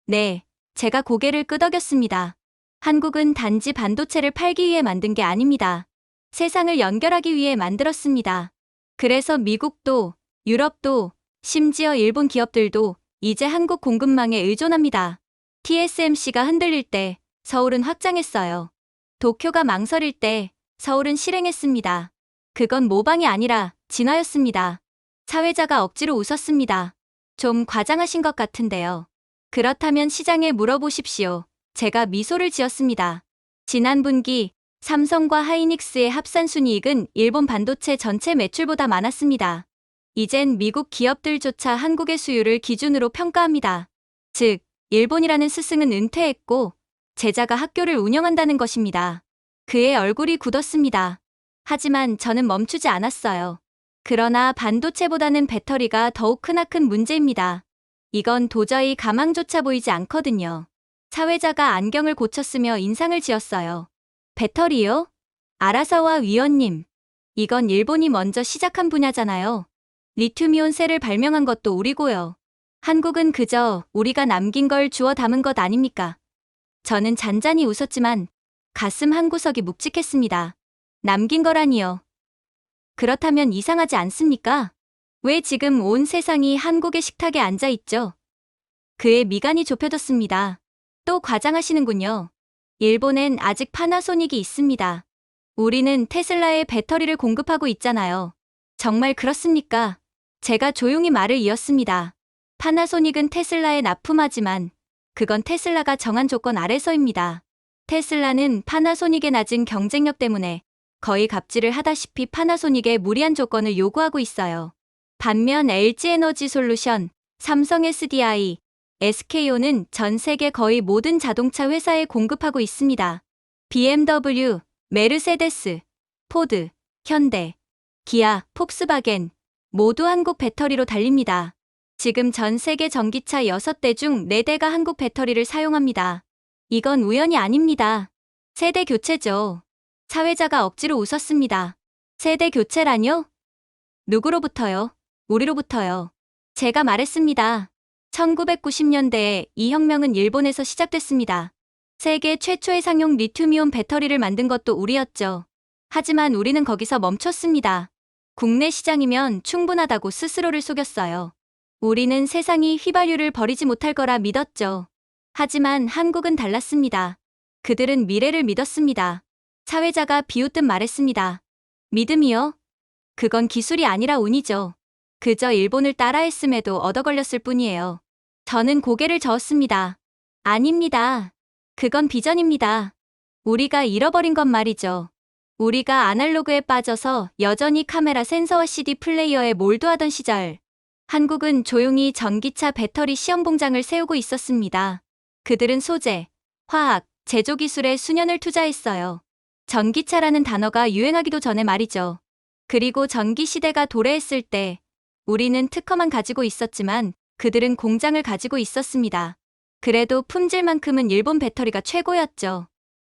네, 제가 고개를 끄덕였습니다. 한국은 단지 반도체를 팔기 위해 만든 게 아닙니다. 세상을 연결하기 위해 만들었습니다. 그래서 미국도, 유럽도, 심지어 일본 기업들도 이제 한국 공급망에 의존합니다. TSMC가 흔들릴 때 서울은 확장했어요. 도쿄가 망설일 때 서울은 실행했습니다. 그건 모방이 아니라 진화였습니다. 사회자가 억지로 웃었습니다. 좀 과장하신 것 같은데요. 그렇다면 시장에 물어보십시오. 제가 미소를 지었습니다. 지난 분기 삼성과 하이닉스의 합산 순이익은 일본 반도체 전체 매출보다 많았습니다. 이젠 미국 기업들조차 한국의 수율을 기준으로 평가합니다. 즉, 일본이라는 스승은 은퇴했고 제자가 학교를 운영한다는 것입니다. 그의 얼굴이 굳었습니다. 하지만 저는 멈추지 않았어요. 그러나 반도체보다는 배터리가 더욱 크나큰 문제입니다. 이건 도저히 가망조차 보이지 않거든요. 사회자가 안경을 고쳤으며 인상을 지었어요. 배터리요? 아라사와 위원님. 이건 일본이 먼저 시작한 분야잖아요. 리튬이온 셀을 발명한 것도 우리고요. 한국은 그저 우리가 남긴 걸 주워 담은 것 아닙니까? 저는 잔잔히 웃었지만 가슴 한구석이 묵직했습니다. 남긴 거라니요. 그렇다면 이상하지 않습니까? 왜 지금 온 세상이 한국의 식탁에 앉아 있죠? 그의 미간이 좁혀졌습니다. 또 과장하시는군요. 일본엔 아직 파나소닉이 있습니다. 우리는 테슬라의 배터리를 공급하고 있잖아요. 정말 그렇습니까? 제가 조용히 말을 이었습니다. 파나소닉은 테슬라에 납품하지만 그건 테슬라가 정한 조건 아래서입니다. 테슬라는 파나소닉의 낮은 경쟁력 때문에 거의 갑질을 하다시피 파나소닉에 무리한 조건을 요구하고 있어요. 반면 LG에너지솔루션, 삼성 SDI, SK온은 전 세계 거의 모든 자동차 회사에 공급하고 있습니다. BMW, 메르세데스, 포드, 현대, 기아, 폭스바겐 모두 한국 배터리로 달립니다. 지금 전 세계 전기차 6대 중 4대가 한국 배터리를 사용합니다. 이건 우연이 아닙니다. 세대 교체죠. 사회자가 억지로 웃었습니다. 세대 교체라뇨? 누구로부터요? 우리로부터요. 제가 말했습니다. 1990년대에 이 혁명은 일본에서 시작됐습니다. 세계 최초의 상용 리튬이온 배터리를 만든 것도 우리였죠. 하지만 우리는 거기서 멈췄습니다. 국내 시장이면 충분하다고 스스로를 속였어요. 우리는 세상이 휘발유를 버리지 못할 거라 믿었죠. 하지만 한국은 달랐습니다. 그들은 미래를 믿었습니다. 사회자가 비웃듯 말했습니다. 믿음이요? 그건 기술이 아니라 운이죠. 그저 일본을 따라했음에도 얻어 걸렸을 뿐이에요. 저는 고개를 저었습니다. 아닙니다. 그건 비전입니다. 우리가 잃어버린 건 말이죠. 우리가 아날로그에 빠져서 여전히 카메라 센서와 CD 플레이어에 몰두하던 시절, 한국은 조용히 전기차 배터리 시험 공장을 세우고 있었습니다. 그들은 소재, 화학, 제조 기술에 수년을 투자했어요. 전기차라는 단어가 유행하기도 전에 말이죠. 그리고 전기 시대가 도래했을 때 우리는 특허만 가지고 있었지만 그들은 공장을 가지고 있었습니다. 그래도 품질만큼은 일본 배터리가 최고였죠.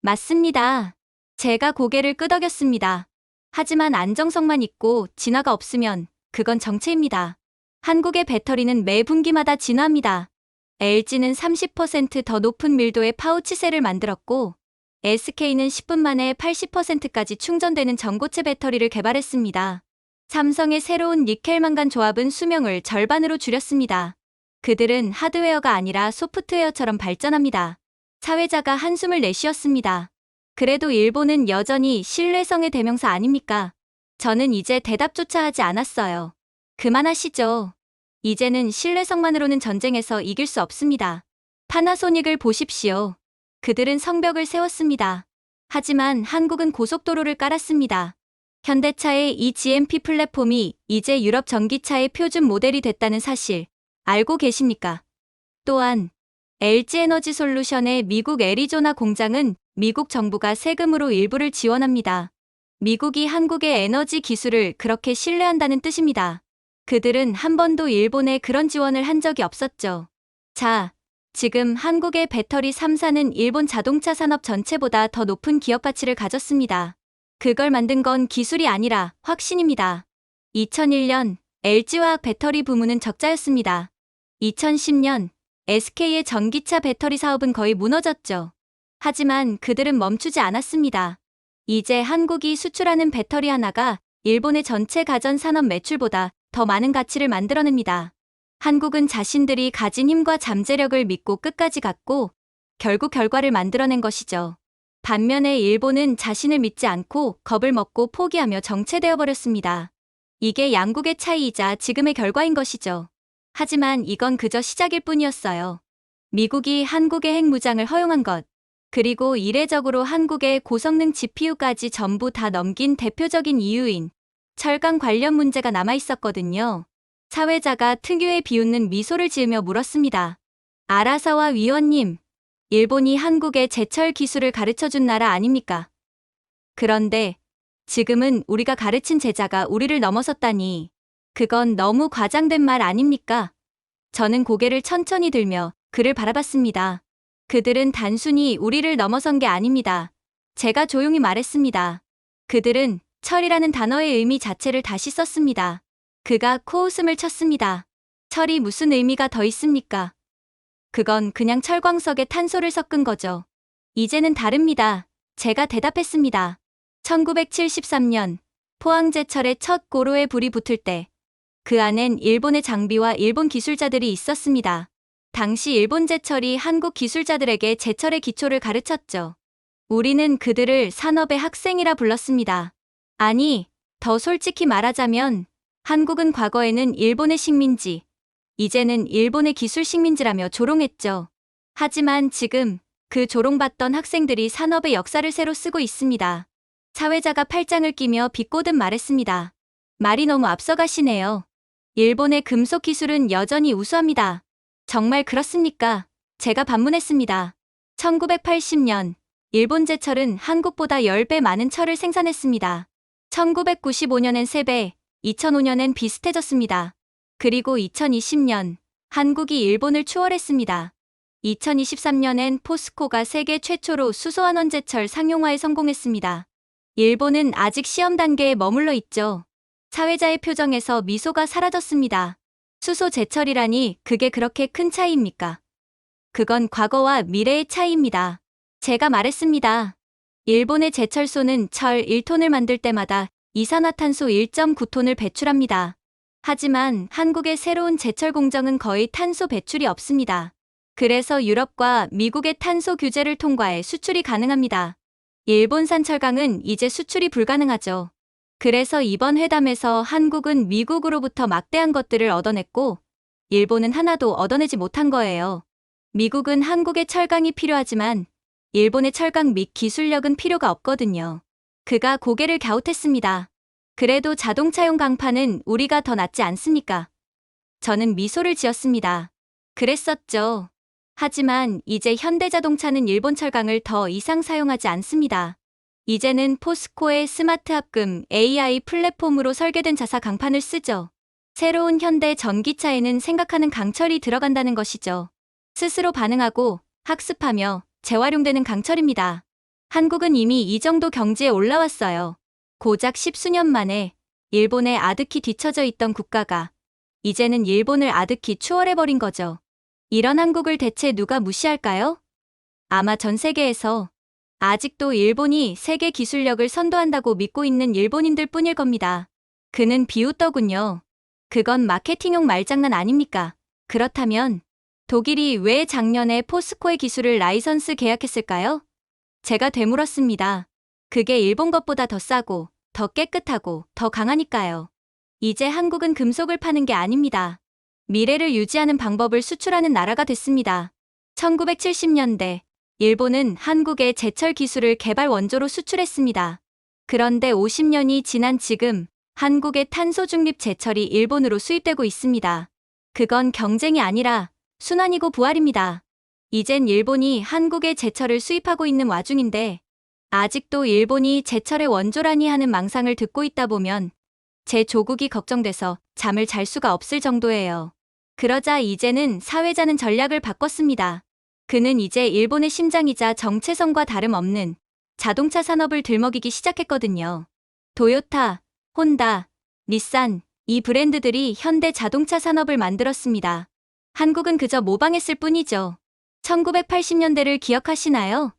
맞습니다. 제가 고개를 끄덕였습니다. 하지만 안정성만 있고 진화가 없으면 그건 정체입니다. 한국의 배터리는 매 분기마다 진화합니다. LG는 30% 더 높은 밀도의 파우치셀을 만들었고 SK는 10분 만에 80%까지 충전되는 전고체 배터리를 개발했습니다. 삼성의 새로운 니켈망간 조합은 수명을 절반으로 줄였습니다. 그들은 하드웨어가 아니라 소프트웨어처럼 발전합니다. 사회자가 한숨을 내쉬었습니다. 그래도 일본은 여전히 신뢰성의 대명사 아닙니까? 저는 이제 대답조차 하지 않았어요. 그만하시죠. 이제는 신뢰성만으로는 전쟁에서 이길 수 없습니다. 파나소닉을 보십시오. 그들은 성벽을 세웠습니다. 하지만 한국은 고속도로를 깔았습니다. 현대차의 이 GMP 플랫폼이 이제 유럽 전기차의 표준 모델이 됐다는 사실 알고 계십니까? 또한 LG에너지솔루션의 미국 애리조나 공장은 미국 정부가 세금으로 일부를 지원합니다. 미국이 한국의 에너지 기술을 그렇게 신뢰한다는 뜻입니다. 그들은 한 번도 일본에 그런 지원을 한 적이 없었죠. 자, 지금 한국의 배터리 3사는 일본 자동차 산업 전체보다 더 높은 기업 가치를 가졌습니다. 그걸 만든 건 기술이 아니라 확신입니다. 2001년 LG화학 배터리 부문은 적자였습니다. 2010년 SK의 전기차 배터리 사업은 거의 무너졌죠. 하지만 그들은 멈추지 않았습니다. 이제 한국이 수출하는 배터리 하나가 일본의 전체 가전 산업 매출보다 더 많은 가치를 만들어냅니다. 한국은 자신들이 가진 힘과 잠재력을 믿고 끝까지 갔고 결국 결과를 만들어낸 것이죠. 반면에 일본은 자신을 믿지 않고 겁을 먹고 포기하며 정체되어 버렸습니다. 이게 양국의 차이이자 지금의 결과인 것이죠. 하지만 이건 그저 시작일 뿐이었어요. 미국이 한국의 핵무장을 허용한 것, 그리고 이례적으로 한국의 고성능 GPU까지 전부 다 넘긴 대표적인 이유인 철강 관련 문제가 남아있었거든요. 사회자가 특유의 비웃는 미소를 지으며 물었습니다. 아라사와 위원님, 일본이 한국의 제철 기술을 가르쳐준 나라 아닙니까? 그런데 지금은 우리가 가르친 제자가 우리를 넘어섰다니 그건 너무 과장된 말 아닙니까? 저는 고개를 천천히 들며 그를 바라봤습니다. 그들은 단순히 우리를 넘어선 게 아닙니다. 제가 조용히 말했습니다. 그들은 철이라는 단어의 의미 자체를 다시 썼습니다. 그가 코웃음을 쳤습니다. 철이 무슨 의미가 더 있습니까? 그건 그냥 철광석에 탄소를 섞은 거죠. 이제는 다릅니다. 제가 대답했습니다. 1973년 포항제철에 첫 고로에 불이 붙을 때 그 안엔 일본의 장비와 일본 기술자들이 있었습니다. 당시 일본 제철이 한국 기술자들에게 제철의 기초를 가르쳤죠. 우리는 그들을 산업의 학생이라 불렀습니다. 아니, 더 솔직히 말하자면 한국은 과거에는 일본의 식민지, 이제는 일본의 기술 식민지라며 조롱했죠. 하지만 지금 그 조롱받던 학생들이 산업의 역사를 새로 쓰고 있습니다. 사회자가 팔짱을 끼며 비꼬듯 말했습니다. 말이 너무 앞서가시네요. 일본의 금속 기술은 여전히 우수합니다. 정말 그렇습니까? 제가 반문했습니다. 1980년 일본 제철은 한국보다 10배 많은 철을 생산했습니다. 1995년엔 3배, 2005년엔 비슷해졌습니다. 그리고 2020년 한국이 일본을 추월했습니다. 2023년엔 포스코가 세계 최초로 수소환원 제철 상용화에 성공했습니다. 일본은 아직 시험 단계에 머물러 있죠. 사회자의 표정에서 미소가 사라졌습니다. 수소 제철이라니 그게 그렇게 큰 차이입니까? 그건 과거와 미래의 차이입니다. 제가 말했습니다. 일본의 제철소는 철 1톤을 만들 때마다 이산화탄소 1.9톤을 배출합니다. 하지만 한국의 새로운 제철 공정은 거의 탄소 배출이 없습니다. 그래서 유럽과 미국의 탄소 규제를 통과해 수출이 가능합니다. 일본산 철강은 이제 수출이 불가능하죠. 그래서 이번 회담에서 한국은 미국으로부터 막대한 것들을 얻어냈고 일본은 하나도 얻어내지 못한 거예요. 미국은 한국의 철강이 필요하지만 일본의 철강 및 기술력은 필요가 없거든요. 그가 고개를 갸웃했습니다. 그래도 자동차용 강판은 우리가 더 낫지 않습니까? 저는 미소를 지었습니다. 그랬었죠. 하지만 이제 현대자동차는 일본 철강을 더 이상 사용하지 않습니다. 이제는 포스코의 스마트 합금 AI 플랫폼으로 설계된 자사 강판을 쓰죠. 새로운 현대 전기차에는 생각하는 강철이 들어간다는 것이죠. 스스로 반응하고 학습하며 재활용되는 강철입니다. 한국은 이미 이 정도 경지에 올라왔어요. 고작 10수년 만에 일본에 아득히 뒤처져 있던 국가가 이제는 일본을 아득히 추월해버린 거죠. 이런 한국을 대체 누가 무시할까요? 아마 전 세계에서 아직도 일본이 세계 기술력을 선도한다고 믿고 있는 일본인들 뿐일 겁니다. 그는 비웃더군요. 그건 마케팅용 말장난 아닙니까? 그렇다면 독일이 왜 작년에 포스코의 기술을 라이선스 계약했을까요? 제가 되물었습니다. 그게 일본 것보다 더 싸고 더 깨끗하고 더 강하니까요. 이제 한국은 금속을 파는 게 아닙니다. 미래를 유지하는 방법을 수출하는 나라가 됐습니다. 1970년대 일본은 한국의 제철 기술을 개발 원조로 수출했습니다. 그런데 50년이 지난 지금 한국의 탄소 중립 제철이 일본으로 수입되고 있습니다. 그건 경쟁이 아니라 순환이고 부활입니다. 이젠 일본이 한국의 제철을 수입하고 있는 와중인데 아직도 일본이 제철의 원조라니 하는 망상을 듣고 있다 보면 제 조국이 걱정돼서 잠을 잘 수가 없을 정도예요. 그러자 이제는 사회자는 전략을 바꿨습니다. 그는 이제 일본의 심장이자 정체성과 다름없는 자동차 산업을 들먹이기 시작했거든요. 도요타, 혼다, 닛산, 이 브랜드들이 현대 자동차 산업을 만들었습니다. 한국은 그저 모방했을 뿐이죠. 1980년대를 기억하시나요?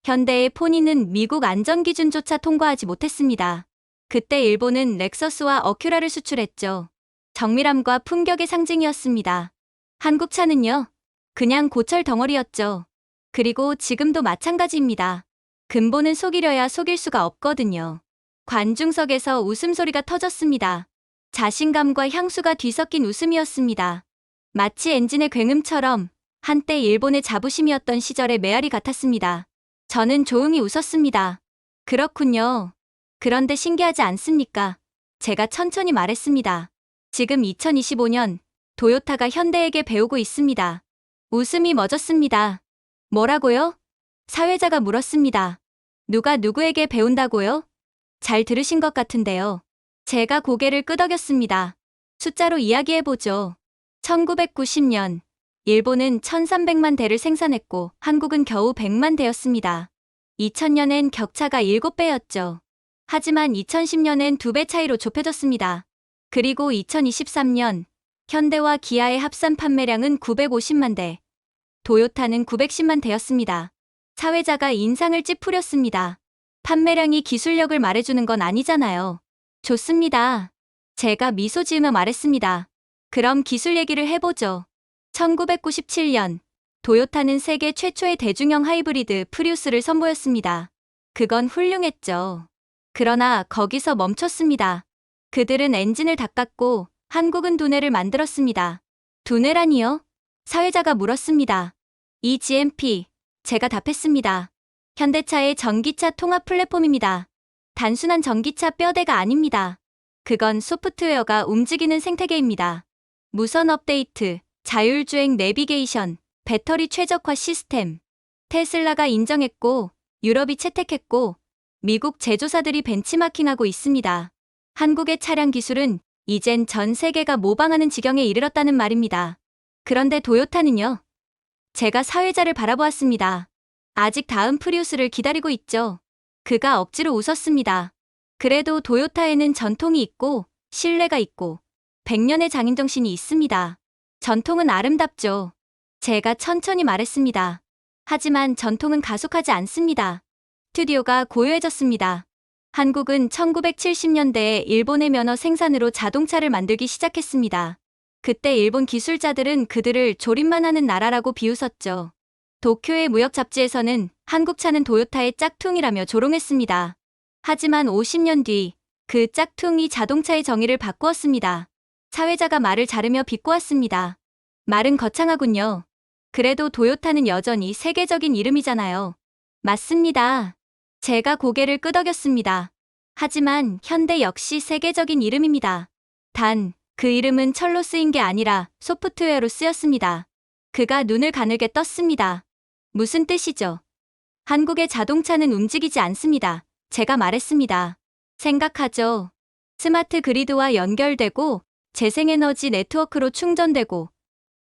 현대의 포니는 미국 안전기준조차 통과하지 못했습니다. 그때 일본은 렉서스와 어큐라를 수출했죠. 정밀함과 품격의 상징이었습니다. 한국 차는요, 그냥 고철 덩어리였죠. 그리고 지금도 마찬가지입니다. 근본은 속이려야 속일 수가 없거든요. 관중석에서 웃음소리가 터졌습니다. 자신감과 향수가 뒤섞인 웃음이었습니다. 마치 엔진의 굉음처럼 한때 일본의 자부심이었던 시절의 메아리 같았습니다. 저는 조용히 웃었습니다. 그렇군요. 그런데 신기하지 않습니까? 제가 천천히 말했습니다. 지금 2025년 도요타가 현대에게 배우고 있습니다. 웃음이 멎었습니다. 뭐라고요? 사회자가 물었습니다. 누가 누구에게 배운다고요? 잘 들으신 것 같은데요. 제가 고개를 끄덕였습니다. 숫자로 이야기해보죠. 1990년 일본은 1300만 대를 생산했고 한국은 겨우 100만 대였습니다. 2000년엔 격차가 7배였죠. 하지만 2010년엔 2배 차이로 좁혀졌습니다. 그리고 2023년 현대와 기아의 합산 판매량은 950만 대, 도요타는 910만 대였습니다. 사회자가 인상을 찌푸렸습니다. 판매량이 기술력을 말해주는 건 아니잖아요. 좋습니다. 제가 미소 지으며 말했습니다. 그럼 기술 얘기를 해보죠. 1997년 도요타는 세계 최초의 대중형 하이브리드 프리우스를 선보였습니다. 그건 훌륭했죠. 그러나 거기서 멈췄습니다. 그들은 엔진을 닦았고 한국은 두뇌를 만들었습니다. 두뇌라니요? 사회자가 물었습니다. EGMP, 제가 답했습니다. 현대차의 전기차 통합 플랫폼입니다. 단순한 전기차 뼈대가 아닙니다. 그건 소프트웨어가 움직이는 생태계입니다. 무선 업데이트, 자율주행 내비게이션, 배터리 최적화 시스템. 테슬라가 인정했고, 유럽이 채택했고, 미국 제조사들이 벤치마킹하고 있습니다. 한국의 차량 기술은 이젠 전 세계가 모방하는 지경에 이르렀다는 말입니다. 그런데 도요타는요? 제가 사회자를 바라보았습니다. 아직 다음 프리우스를 기다리고 있죠. 그가 억지로 웃었습니다. 그래도 도요타에는 전통이 있고 신뢰가 있고 100년의 장인정신이 있습니다. 전통은 아름답죠. 제가 천천히 말했습니다. 하지만 전통은 가속하지 않습니다. 스튜디오가 고요해졌습니다. 한국은 1970년대에 일본의 면허 생산으로 자동차를 만들기 시작했습니다. 그때 일본 기술자들은 그들을 조립만 하는 나라라고 비웃었죠. 도쿄의 무역 잡지에서는 한국 차는 도요타의 짝퉁이라며 조롱했습니다. 하지만 50년 뒤 그 짝퉁이 자동차의 정의를 바꾸었습니다. 사회자가 말을 자르며 비꼬았습니다. 말은 거창하군요. 그래도 도요타는 여전히 세계적인 이름이잖아요. 맞습니다. 제가 고개를 끄덕였습니다. 하지만 현대 역시 세계적인 이름입니다. 단, 그 이름은 철로 쓰인 게 아니라 소프트웨어로 쓰였습니다. 그가 눈을 가늘게 떴습니다. 무슨 뜻이죠? 한국의 자동차는 움직이지 않습니다. 제가 말했습니다. 생각하죠. 스마트 그리드와 연결되고 재생에너지 네트워크로 충전되고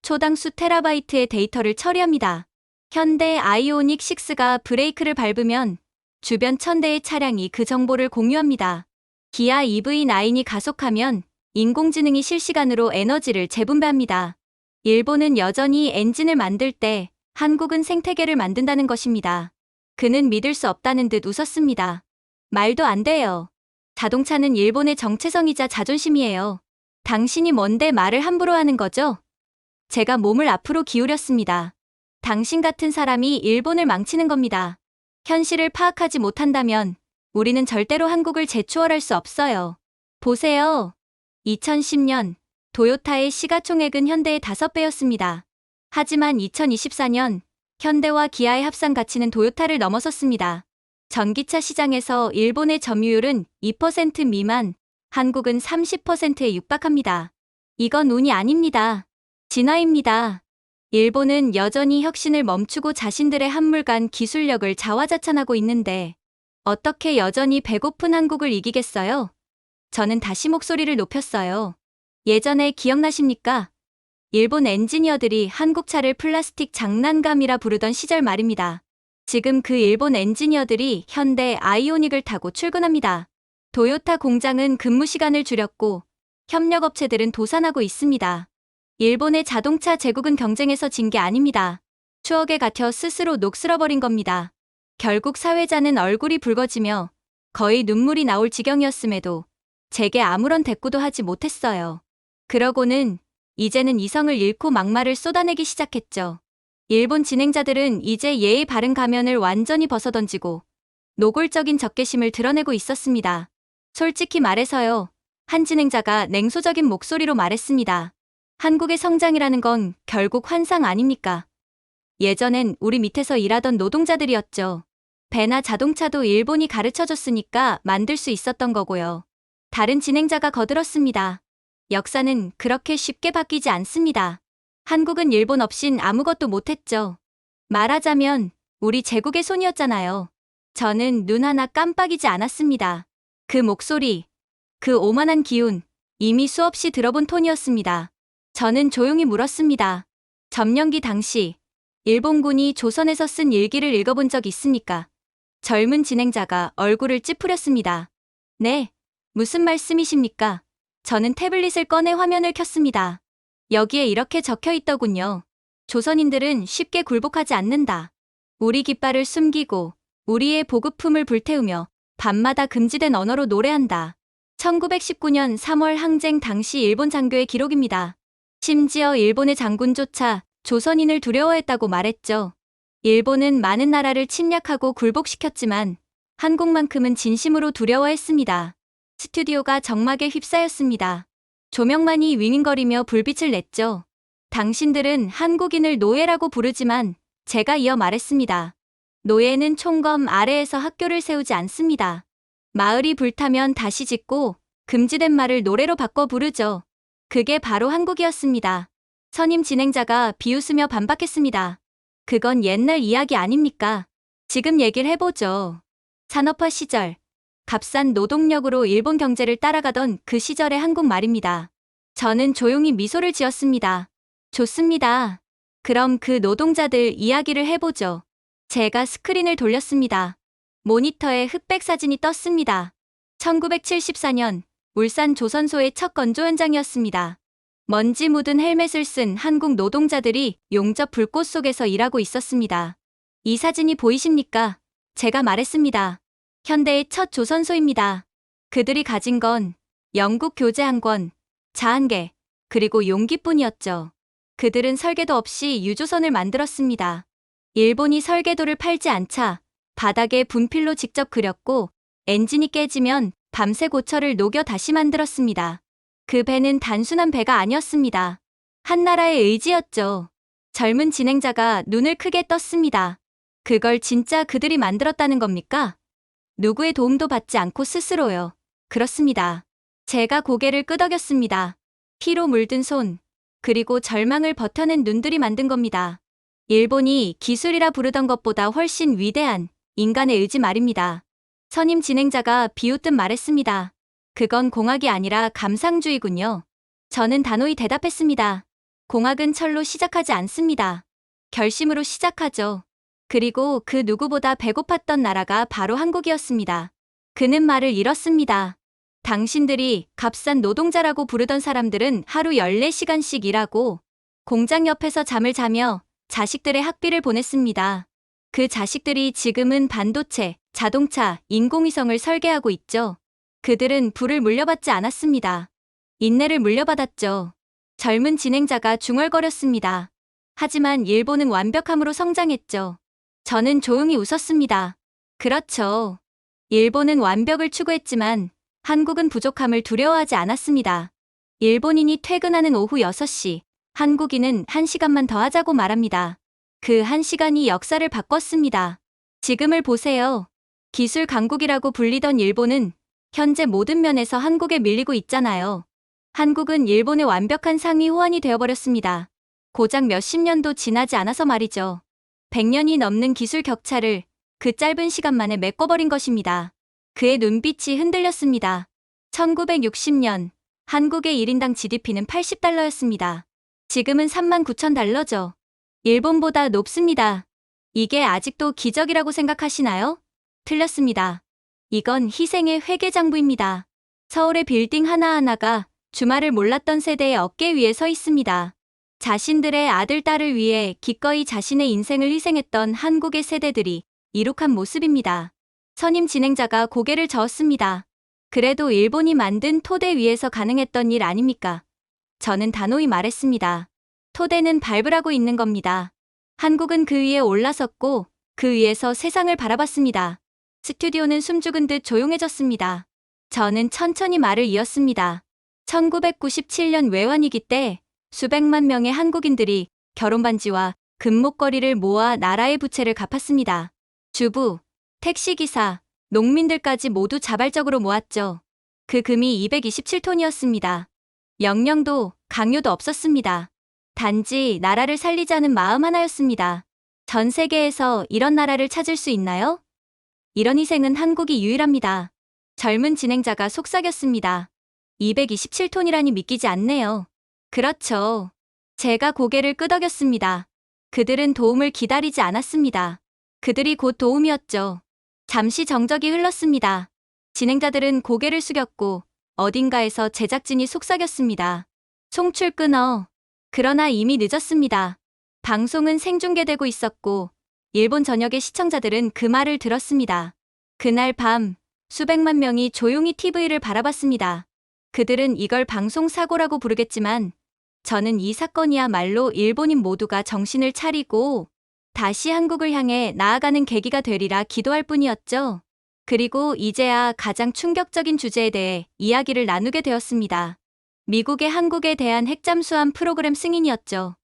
초당 수 테라바이트의 데이터를 처리합니다. 현대 아이오닉 6가 브레이크를 밟으면 주변 1000대의 차량이 그 정보를 공유합니다. 기아 EV9이 가속하면 인공지능이 실시간으로 에너지를 재분배합니다. 일본은 여전히 엔진을 만들 때 한국은 생태계를 만든다는 것입니다. 그는 믿을 수 없다는 듯 웃었습니다. 말도 안 돼요. 자동차는 일본의 정체성이자 자존심이에요. 당신이 뭔데 말을 함부로 하는 거죠? 제가 몸을 앞으로 기울였습니다. 당신 같은 사람이 일본을 망치는 겁니다. 현실을 파악하지 못한다면 우리는 절대로 한국을 재추월할 수 없어요. 보세요. 2010년 도요타의 시가총액은 현대의 5배였습니다. 하지만 2024년 현대와 기아의 합산 가치는 도요타를 넘어섰습니다. 전기차 시장에서 일본의 점유율은 2% 미만, 한국은 30%에 육박합니다. 이건 운이 아닙니다. 진화입니다. 일본은 여전히 혁신을 멈추고 자신들의 한물간 기술력을 자화자찬하고 있는데 어떻게 여전히 배고픈 한국을 이기겠어요? 저는 다시 목소리를 높였어요. 예전에 기억나십니까? 일본 엔지니어들이 한국 차를 플라스틱 장난감이라 부르던 시절 말입니다. 지금 그 일본 엔지니어들이 현대 아이오닉을 타고 출근합니다. 도요타 공장은 근무 시간을 줄였고 협력업체들은 도산하고 있습니다. 일본의 자동차 제국은 경쟁에서 진 게 아닙니다. 추억에 갇혀 스스로 녹슬어버린 겁니다. 결국 사회자는 얼굴이 붉어지며 거의 눈물이 나올 지경이었음에도 제게 아무런 대꾸도 하지 못했어요. 그러고는 이제는 이성을 잃고 막말을 쏟아내기 시작했죠. 일본 진행자들은 이제 예의 바른 가면을 완전히 벗어던지고 노골적인 적개심을 드러내고 있었습니다. 솔직히 말해서요. 한 진행자가 냉소적인 목소리로 말했습니다. 한국의 성장이라는 건 결국 환상 아닙니까? 예전엔 우리 밑에서 일하던 노동자들이었죠. 배나 자동차도 일본이 가르쳐줬으니까 만들 수 있었던 거고요. 다른 진행자가 거들었습니다. 역사는 그렇게 쉽게 바뀌지 않습니다. 한국은 일본 없인 아무것도 못했죠. 말하자면 우리 제국의 손이었잖아요. 저는 눈 하나 깜빡이지 않았습니다. 그 목소리, 그 오만한 기운, 이미 수없이 들어본 톤이었습니다. 저는 조용히 물었습니다. 점령기 당시 일본군이 조선에서 쓴 일기를 읽어본 적 있습니까? 젊은 진행자가 얼굴을 찌푸렸습니다. 네, 무슨 말씀이십니까? 저는 태블릿을 꺼내 화면을 켰습니다. 여기에 이렇게 적혀 있더군요. 조선인들은 쉽게 굴복하지 않는다. 우리 깃발을 숨기고 우리의 보급품을 불태우며 밤마다 금지된 언어로 노래한다. 1919년 3월 항쟁 당시 일본 장교의 기록입니다. 심지어 일본의 장군조차 조선인을 두려워했다고 말했죠. 일본은 많은 나라를 침략하고 굴복시켰지만 한국만큼은 진심으로 두려워했습니다. 스튜디오가 정막에 휩싸였습니다. 조명만이 윙윙거리며 불빛을 냈죠. 당신들은 한국인을 노예라고 부르지만 제가 이어 말했습니다. 노예는 총검 아래에서 학교를 세우지 않습니다. 마을이 불타면 다시 짓고 금지된 말을 노래로 바꿔 부르죠. 그게 바로 한국이었습니다. 선임 진행자가 비웃으며 반박했습니다. 그건 옛날 이야기 아닙니까? 지금 얘기를 해보죠. 산업화 시절, 값싼 노동력으로 일본 경제를 따라가던 그 시절의 한국 말입니다. 저는 조용히 미소를 지었습니다. 좋습니다. 그럼 그 노동자들 이야기를 해보죠. 제가 스크린을 돌렸습니다. 모니터에 흑백 사진이 떴습니다. 1974년 울산 조선소의 첫 건조 현장이었습니다. 먼지 묻은 헬멧을 쓴 한국 노동자들이 용접 불꽃 속에서 일하고 있었습니다. 이 사진이 보이십니까? 제가 말했습니다. 현대의 첫 조선소입니다. 그들이 가진 건 영국 교재 한 권, 자 한 개, 그리고 용기뿐이었죠. 그들은 설계도 없이 유조선을 만들었습니다. 일본이 설계도를 팔지 않자 바닥에 분필로 직접 그렸고 엔진이 깨지면 밤새 고철을 녹여 다시 만들었습니다. 그 배는 단순한 배가 아니었습니다. 한나라의 의지였죠. 젊은 진행자가 눈을 크게 떴습니다. 그걸 진짜 그들이 만들었다는 겁니까? 누구의 도움도 받지 않고 스스로요. 그렇습니다. 제가 고개를 끄덕였습니다. 피로 물든 손. 그리고 절망을 버텨낸 눈들이 만든 겁니다. 일본이 기술이라 부르던 것보다 훨씬 위대한 인간의 의지 말입니다. 선임 진행자가 비웃듯 말했습니다. 그건 공학이 아니라 감상주의군요. 저는 단호히 대답했습니다. 공학은 철로 시작하지 않습니다. 결심으로 시작하죠. 그리고 그 누구보다 배고팠던 나라가 바로 한국이었습니다. 그는 말을 잃었습니다. 당신들이 값싼 노동자라고 부르던 사람들은 하루 14시간씩 일하고 공장 옆에서 잠을 자며 자식들의 학비를 보냈습니다. 그 자식들이 지금은 반도체, 자동차, 인공위성을 설계하고 있죠. 그들은 부를 물려받지 않았습니다. 인내를 물려받았죠. 젊은 진행자가 중얼거렸습니다. 하지만 일본은 완벽함으로 성장했죠. 저는 조용히 웃었습니다. 그렇죠. 일본은 완벽을 추구했지만 한국은 부족함을 두려워하지 않았습니다. 일본인이 퇴근하는 오후 6시, 한국인은 1시간만 더 하자고 말합니다. 그 1시간이 역사를 바꿨습니다. 지금을 보세요. 기술 강국이라고 불리던 일본은 현재 모든 면에서 한국에 밀리고 있잖아요. 한국은 일본의 완벽한 상위 호환이 되어버렸습니다. 고작 몇십 년도 지나지 않아서 말이죠. 100년이 넘는 기술 격차를 그 짧은 시간 만에 메꿔버린 것입니다. 그의 눈빛이 흔들렸습니다. 1960년 한국의 1인당 GDP는 80달러였습니다. 지금은 39,000달러죠. 일본보다 높습니다. 이게 아직도 기적이라고 생각하시나요? 틀렸습니다. 이건 희생의 회계장부입니다. 서울의 빌딩 하나하나가 주말을 몰랐던 세대의 어깨 위에 서 있습니다. 자신들의 아들, 딸을 위해 기꺼이 자신의 인생을 희생했던 한국의 세대들이 이룩한 모습입니다. 선임 진행자가 고개를 저었습니다. 그래도 일본이 만든 토대 위에서 가능했던 일 아닙니까? 저는 단호히 말했습니다. 토대는 밟으라고 있는 겁니다. 한국은 그 위에 올라섰고 그 위에서 세상을 바라봤습니다. 스튜디오는 숨죽은 듯 조용해졌습니다. 저는 천천히 말을 이었습니다. 1997년 외환위기 때 수백만 명의 한국인들이 결혼반지와 금목걸이를 모아 나라의 부채를 갚았습니다. 주부, 택시기사, 농민들까지 모두 자발적으로 모았죠. 그 금이 227톤이었습니다. 명령도 강요도 없었습니다. 단지 나라를 살리자는 마음 하나였습니다. 전 세계에서 이런 나라를 찾을 수 있나요? 이런 희생은 한국이 유일합니다. 젊은 진행자가 속삭였습니다. 227톤이라니 믿기지 않네요. 그렇죠. 제가 고개를 끄덕였습니다. 그들은 도움을 기다리지 않았습니다. 그들이 곧 도움이었죠. 잠시 정적이 흘렀습니다. 진행자들은 고개를 숙였고 어딘가에서 제작진이 속삭였습니다. 송출 끊어. 그러나 이미 늦었습니다. 방송은 생중계되고 있었고 일본 전역의 시청자들은 그 말을 들었습니다. 그날 밤 수백만 명이 조용히 TV를 바라봤습니다. 그들은 이걸 방송사고라고 부르겠지만 저는 이 사건이야말로 일본인 모두가 정신을 차리고 다시 한국을 향해 나아가는 계기가 되리라 기도할 뿐이었죠. 그리고 이제야 가장 충격적인 주제에 대해 이야기를 나누게 되었습니다. 미국의 한국에 대한 핵잠수함 프로그램 승인이었죠.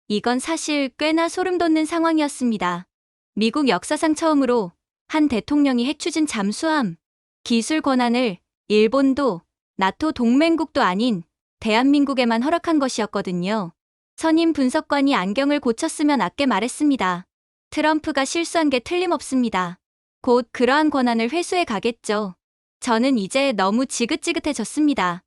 이건 사실 꽤나 소름 돋는 상황이었습니다. 미국 역사상 처음으로 한 대통령이 핵추진 잠수함 기술 권한을 일본도 나토 동맹국도 아닌 대한민국에만 허락한 것이었거든요. 선임 분석관이 안경을 고쳤으면 맞게 말했습니다. 트럼프가 실수한 게 틀림없습니다. 곧 그러한 권한을 회수해 가겠죠. 저는 이제 너무 지긋지긋해졌습니다.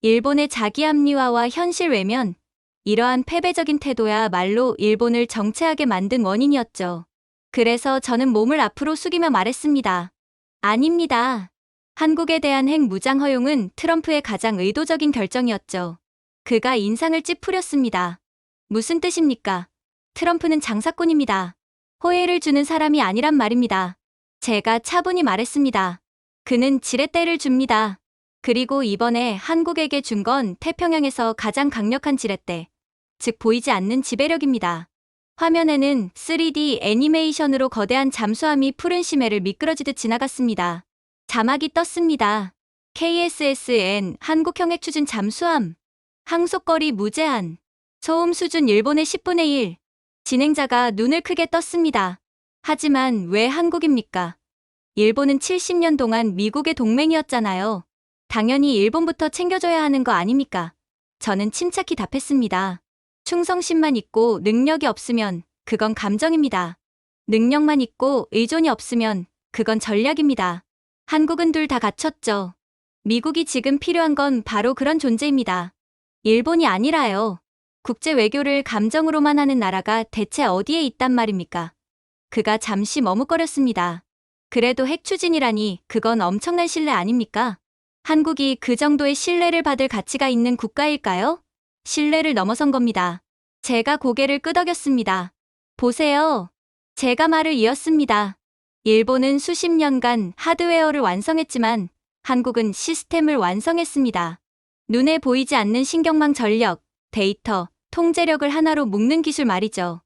일본의 자기 합리화와 현실 외면, 이러한 패배적인 태도야말로 일본을 정체하게 만든 원인이었죠. 그래서 저는 몸을 앞으로 숙이며 말했습니다. 아닙니다. 한국에 대한 핵 무장 허용은 트럼프의 가장 의도적인 결정이었죠. 그가 인상을 찌푸렸습니다. 무슨 뜻입니까? 트럼프는 장사꾼입니다. 호의를 주는 사람이 아니란 말입니다. 제가 차분히 말했습니다. 그는 지렛대를 줍니다. 그리고 이번에 한국에게 준 건 태평양에서 가장 강력한 지렛대, 즉 보이지 않는 지배력입니다. 화면에는 3D 애니메이션으로 거대한 잠수함이 푸른 심해를 미끄러지듯 지나갔습니다. 자막이 떴습니다. KSSN 한국형 핵추진 잠수함. 항속거리 무제한. 소음 수준 일본의 10분의 1. 진행자가 눈을 크게 떴습니다. 하지만 왜 한국입니까? 일본은 70년 동안 미국의 동맹이었잖아요. 당연히 일본부터 챙겨줘야 하는 거 아닙니까? 저는 침착히 답했습니다. 충성심만 있고 능력이 없으면 그건 감정입니다. 능력만 있고 의존이 없으면 그건 전략입니다. 한국은 둘 다 갖췄죠. 미국이 지금 필요한 건 바로 그런 존재입니다. 일본이 아니라요. 국제 외교를 감정으로만 하는 나라가 대체 어디에 있단 말입니까? 그가 잠시 머뭇거렸습니다. 그래도 핵 추진이라니 그건 엄청난 신뢰 아닙니까? 한국이 그 정도의 신뢰를 받을 가치가 있는 국가일까요? 신뢰를 넘어선 겁니다. 제가 고개를 끄덕였습니다. 보세요. 제가 말을 이었습니다. 일본은 수십 년간 하드웨어를 완성했지만 한국은 시스템을 완성했습니다. 눈에 보이지 않는 신경망 전력, 데이터, 통제력을 하나로 묶는 기술 말이죠.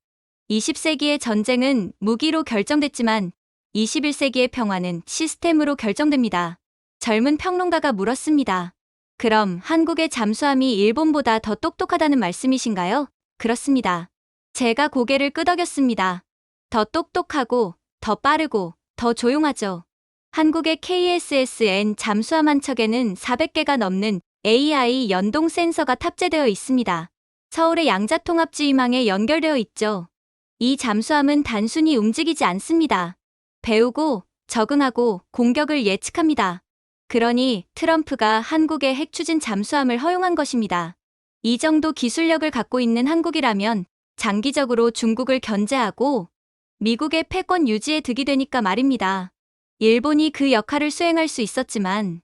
20세기의 전쟁은 무기로 결정됐지만 21세기의 평화는 시스템으로 결정됩니다. 젊은 평론가가 물었습니다. 그럼 한국의 잠수함이 일본보다 더 똑똑하다는 말씀이신가요? 그렇습니다. 제가 고개를 끄덕였습니다. 더 똑똑하고, 더 빠르고, 더 조용하죠. 한국의 KSSN 잠수함 한 척에는 400개가 넘는 AI 연동 센서가 탑재되어 있습니다. 서울의 양자통합지휘망에 연결되어 있죠. 이 잠수함은 단순히 움직이지 않습니다. 배우고, 적응하고, 공격을 예측합니다. 그러니 트럼프가 한국의 핵 추진 잠수함을 허용한 것입니다. 이 정도 기술력을 갖고 있는 한국이라면 장기적으로 중국을 견제하고 미국의 패권 유지에 득이 되니까 말입니다. 일본이 그 역할을 수행할 수 있었지만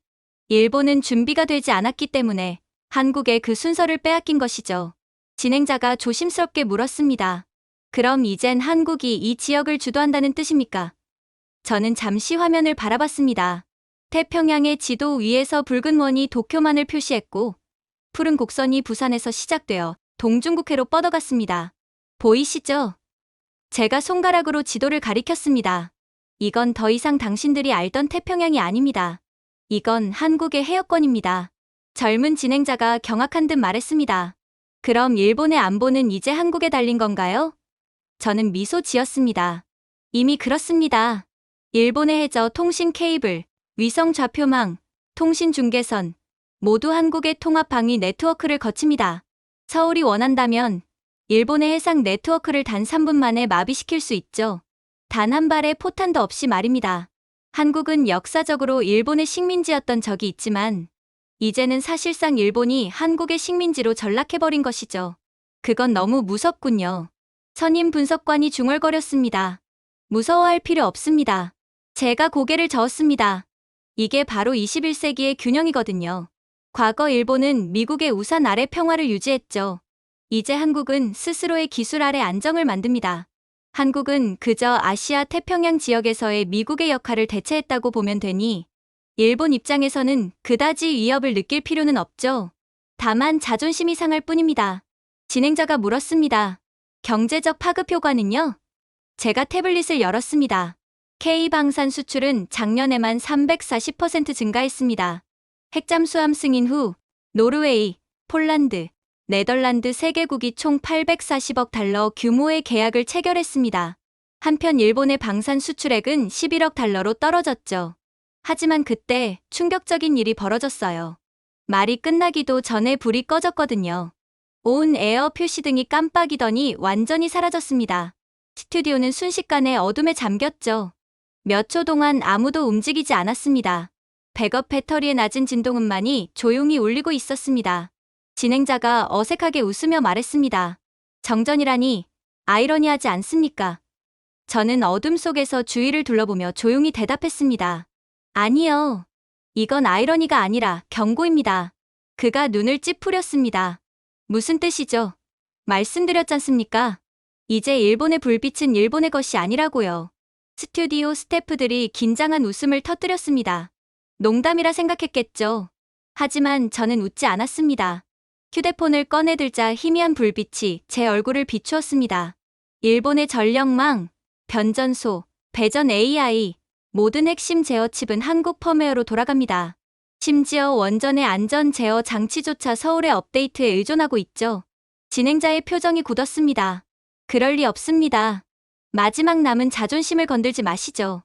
일본은 준비가 되지 않았기 때문에 한국의 그 순서를 빼앗긴 것이죠. 진행자가 조심스럽게 물었습니다. 그럼 이젠 한국이 이 지역을 주도한다는 뜻입니까? 저는 잠시 화면을 바라봤습니다. 태평양의 지도 위에서 붉은 원이 도쿄만을 표시했고 푸른 곡선이 부산에서 시작되어 동중국해로 뻗어갔습니다. 보이시죠? 제가 손가락으로 지도를 가리켰습니다. 이건 더 이상 당신들이 알던 태평양이 아닙니다. 이건 한국의 해역권입니다. 젊은 진행자가 경악한 듯 말했습니다. 그럼 일본의 안보는 이제 한국에 달린 건가요? 저는 미소 지었습니다. 이미 그렇습니다. 일본의 해저 통신 케이블, 위성 좌표망, 통신 중계선, 모두 한국의 통합 방위 네트워크를 거칩니다. 서울이 원한다면 일본의 해상 네트워크를 단 3분 만에 마비시킬 수 있죠. 단 한 발의 포탄도 없이 말입니다. 한국은 역사적으로 일본의 식민지였던 적이 있지만 이제는 사실상 일본이 한국의 식민지로 전락해버린 것이죠. 그건 너무 무섭군요. 선임 분석관이 중얼거렸습니다. 무서워할 필요 없습니다. 제가 고개를 저었습니다. 이게 바로 21세기의 균형이거든요. 과거 일본은 미국의 우산 아래 평화를 유지했죠. 이제 한국은 스스로의 기술 아래 안정을 만듭니다. 한국은 그저 아시아 태평양 지역에서의 미국의 역할을 대체했다고 보면 되니 일본 입장에서는 그다지 위협을 느낄 필요는 없죠. 다만 자존심이 상할 뿐입니다. 진행자가 물었습니다. 경제적 파급 효과는요? 제가 태블릿을 열었습니다. K방산 수출은 작년에만 340% 증가했습니다. 핵잠수함 승인 후 노르웨이, 폴란드, 네덜란드 3개국이 총 840억 달러 규모의 계약을 체결했습니다. 한편 일본의 방산 수출액은 11억 달러로 떨어졌죠. 하지만 그때 충격적인 일이 벌어졌어요. 말이 끝나기도 전에 불이 꺼졌거든요. 온 에어 표시등이 깜빡이더니 완전히 사라졌습니다. 스튜디오는 순식간에 어둠에 잠겼죠. 몇 초 동안 아무도 움직이지 않았습니다. 백업 배터리의 낮은 진동음만이 조용히 울리고 있었습니다. 진행자가 어색하게 웃으며 말했습니다. 정전이라니 아이러니하지 않습니까? 저는 어둠 속에서 주위를 둘러보며 조용히 대답했습니다. 아니요. 이건 아이러니가 아니라 경고입니다. 그가 눈을 찌푸렸습니다. 무슨 뜻이죠? 말씀드렸잖습니까? 이제 일본의 불빛은 일본의 것이 아니라고요. 스튜디오 스태프들이 긴장한 웃음을 터뜨렸습니다. 농담이라 생각했겠죠. 하지만 저는 웃지 않았습니다. 휴대폰을 꺼내들자 희미한 불빛이 제 얼굴을 비추었습니다. 일본의 전력망, 변전소, 배전 AI, 모든 핵심 제어 칩은 한국 펌웨어로 돌아갑니다. 심지어 원전의 안전 제어 장치조차 서울의 업데이트에 의존하고 있죠. 진행자의 표정이 굳었습니다. 그럴 리 없습니다. 마지막 남은 자존심을 건들지 마시죠.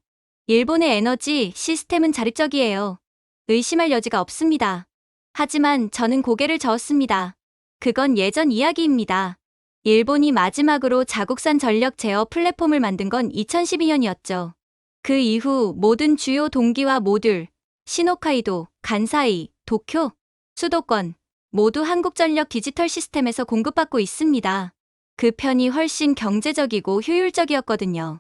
일본의 에너지 시스템은 자립적이에요. 의심할 여지가 없습니다. 하지만 저는 고개를 저었습니다. 그건 예전 이야기입니다. 일본이 마지막으로 자국산 전력 제어 플랫폼을 만든 건 2012년이었죠. 그 이후 모든 주요 동기화 모듈, 시노카이도, 간사이, 도쿄, 수도권 모두 한국전력 디지털 시스템에서 공급받고 있습니다. 그 편이 훨씬 경제적이고 효율적이었거든요.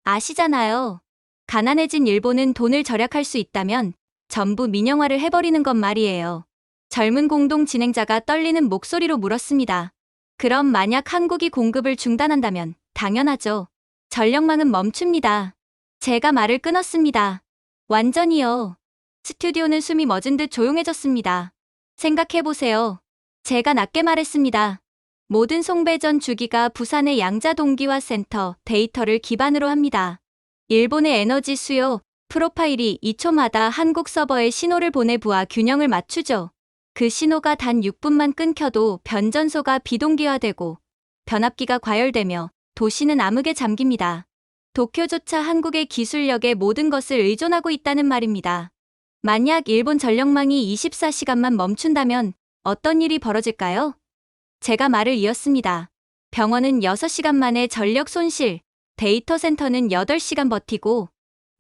아시잖아요. 가난해진 일본은 돈을 절약할 수 있다면 전부 민영화를 해버리는 것 말이에요. 젊은 공동 진행자가 떨리는 목소리로 물었습니다. 그럼 만약 한국이 공급을 중단한다면 당연하죠. 전력망은 멈춥니다. 제가 말을 끊었습니다. 완전히요. 스튜디오는 숨이 멎은 듯 조용해졌습니다. 생각해보세요. 제가 낮게 말했습니다. 모든 송배전 주기가 부산의 양자 동기화 센터 데이터를 기반으로 합니다. 일본의 에너지 수요 프로파일이 2초마다 한국 서버에 신호를 보내 부하 균형을 맞추죠. 그 신호가 단 6분만 끊겨도 변전소가 비동기화되고 변압기가 과열되며 도시는 암흑에 잠깁니다. 도쿄조차 한국의 기술력에 모든 것을 의존하고 있다는 말입니다. 만약 일본 전력망이 24시간만 멈춘다면 어떤 일이 벌어질까요? 제가 말을 이었습니다. 병원은 6시간 만에 전력 손실, 데이터 센터는 8시간 버티고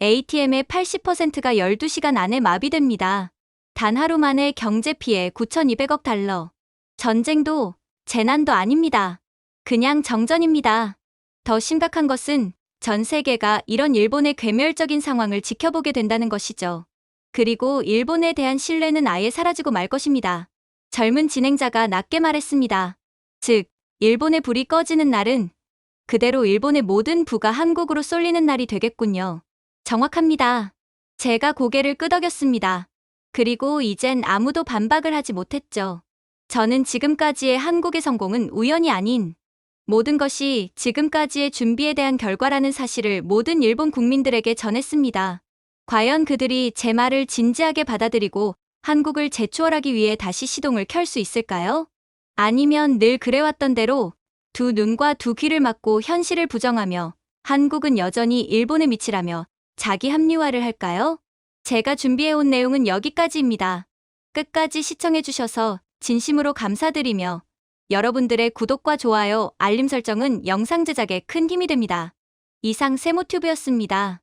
ATM의 80%가 12시간 안에 마비됩니다. 단 하루 만에 경제 피해 9,200억 달러. 전쟁도 재난도 아닙니다. 그냥 정전입니다. 더 심각한 것은 전 세계가 이런 일본의 괴멸적인 상황을 지켜보게 된다는 것이죠. 그리고 일본에 대한 신뢰는 아예 사라지고 말 것입니다. 젊은 진행자가 낮게 말했습니다. 즉, 일본의 불이 꺼지는 날은 그대로 일본의 모든 부가 한국으로 쏠리는 날이 되겠군요. 정확합니다. 제가 고개를 끄덕였습니다. 그리고 이젠 아무도 반박을 하지 못했죠. 저는 지금까지의 한국의 성공은 우연이 아닌 모든 것이 지금까지의 준비에 대한 결과라는 사실을 모든 일본 국민들에게 전했습니다. 과연 그들이 제 말을 진지하게 받아들이고 한국을 재추월하기 위해 다시 시동을 켤 수 있을까요? 아니면 늘 그래왔던 대로 두 눈과 두 귀를 막고 현실을 부정하며 한국은 여전히 일본의 밑이라며 자기 합리화를 할까요? 제가 준비해온 내용은 여기까지입니다. 끝까지 시청해주셔서 진심으로 감사드리며 여러분들의 구독과 좋아요, 알림 설정은 영상 제작에 큰 힘이 됩니다. 이상 세모튜브였습니다.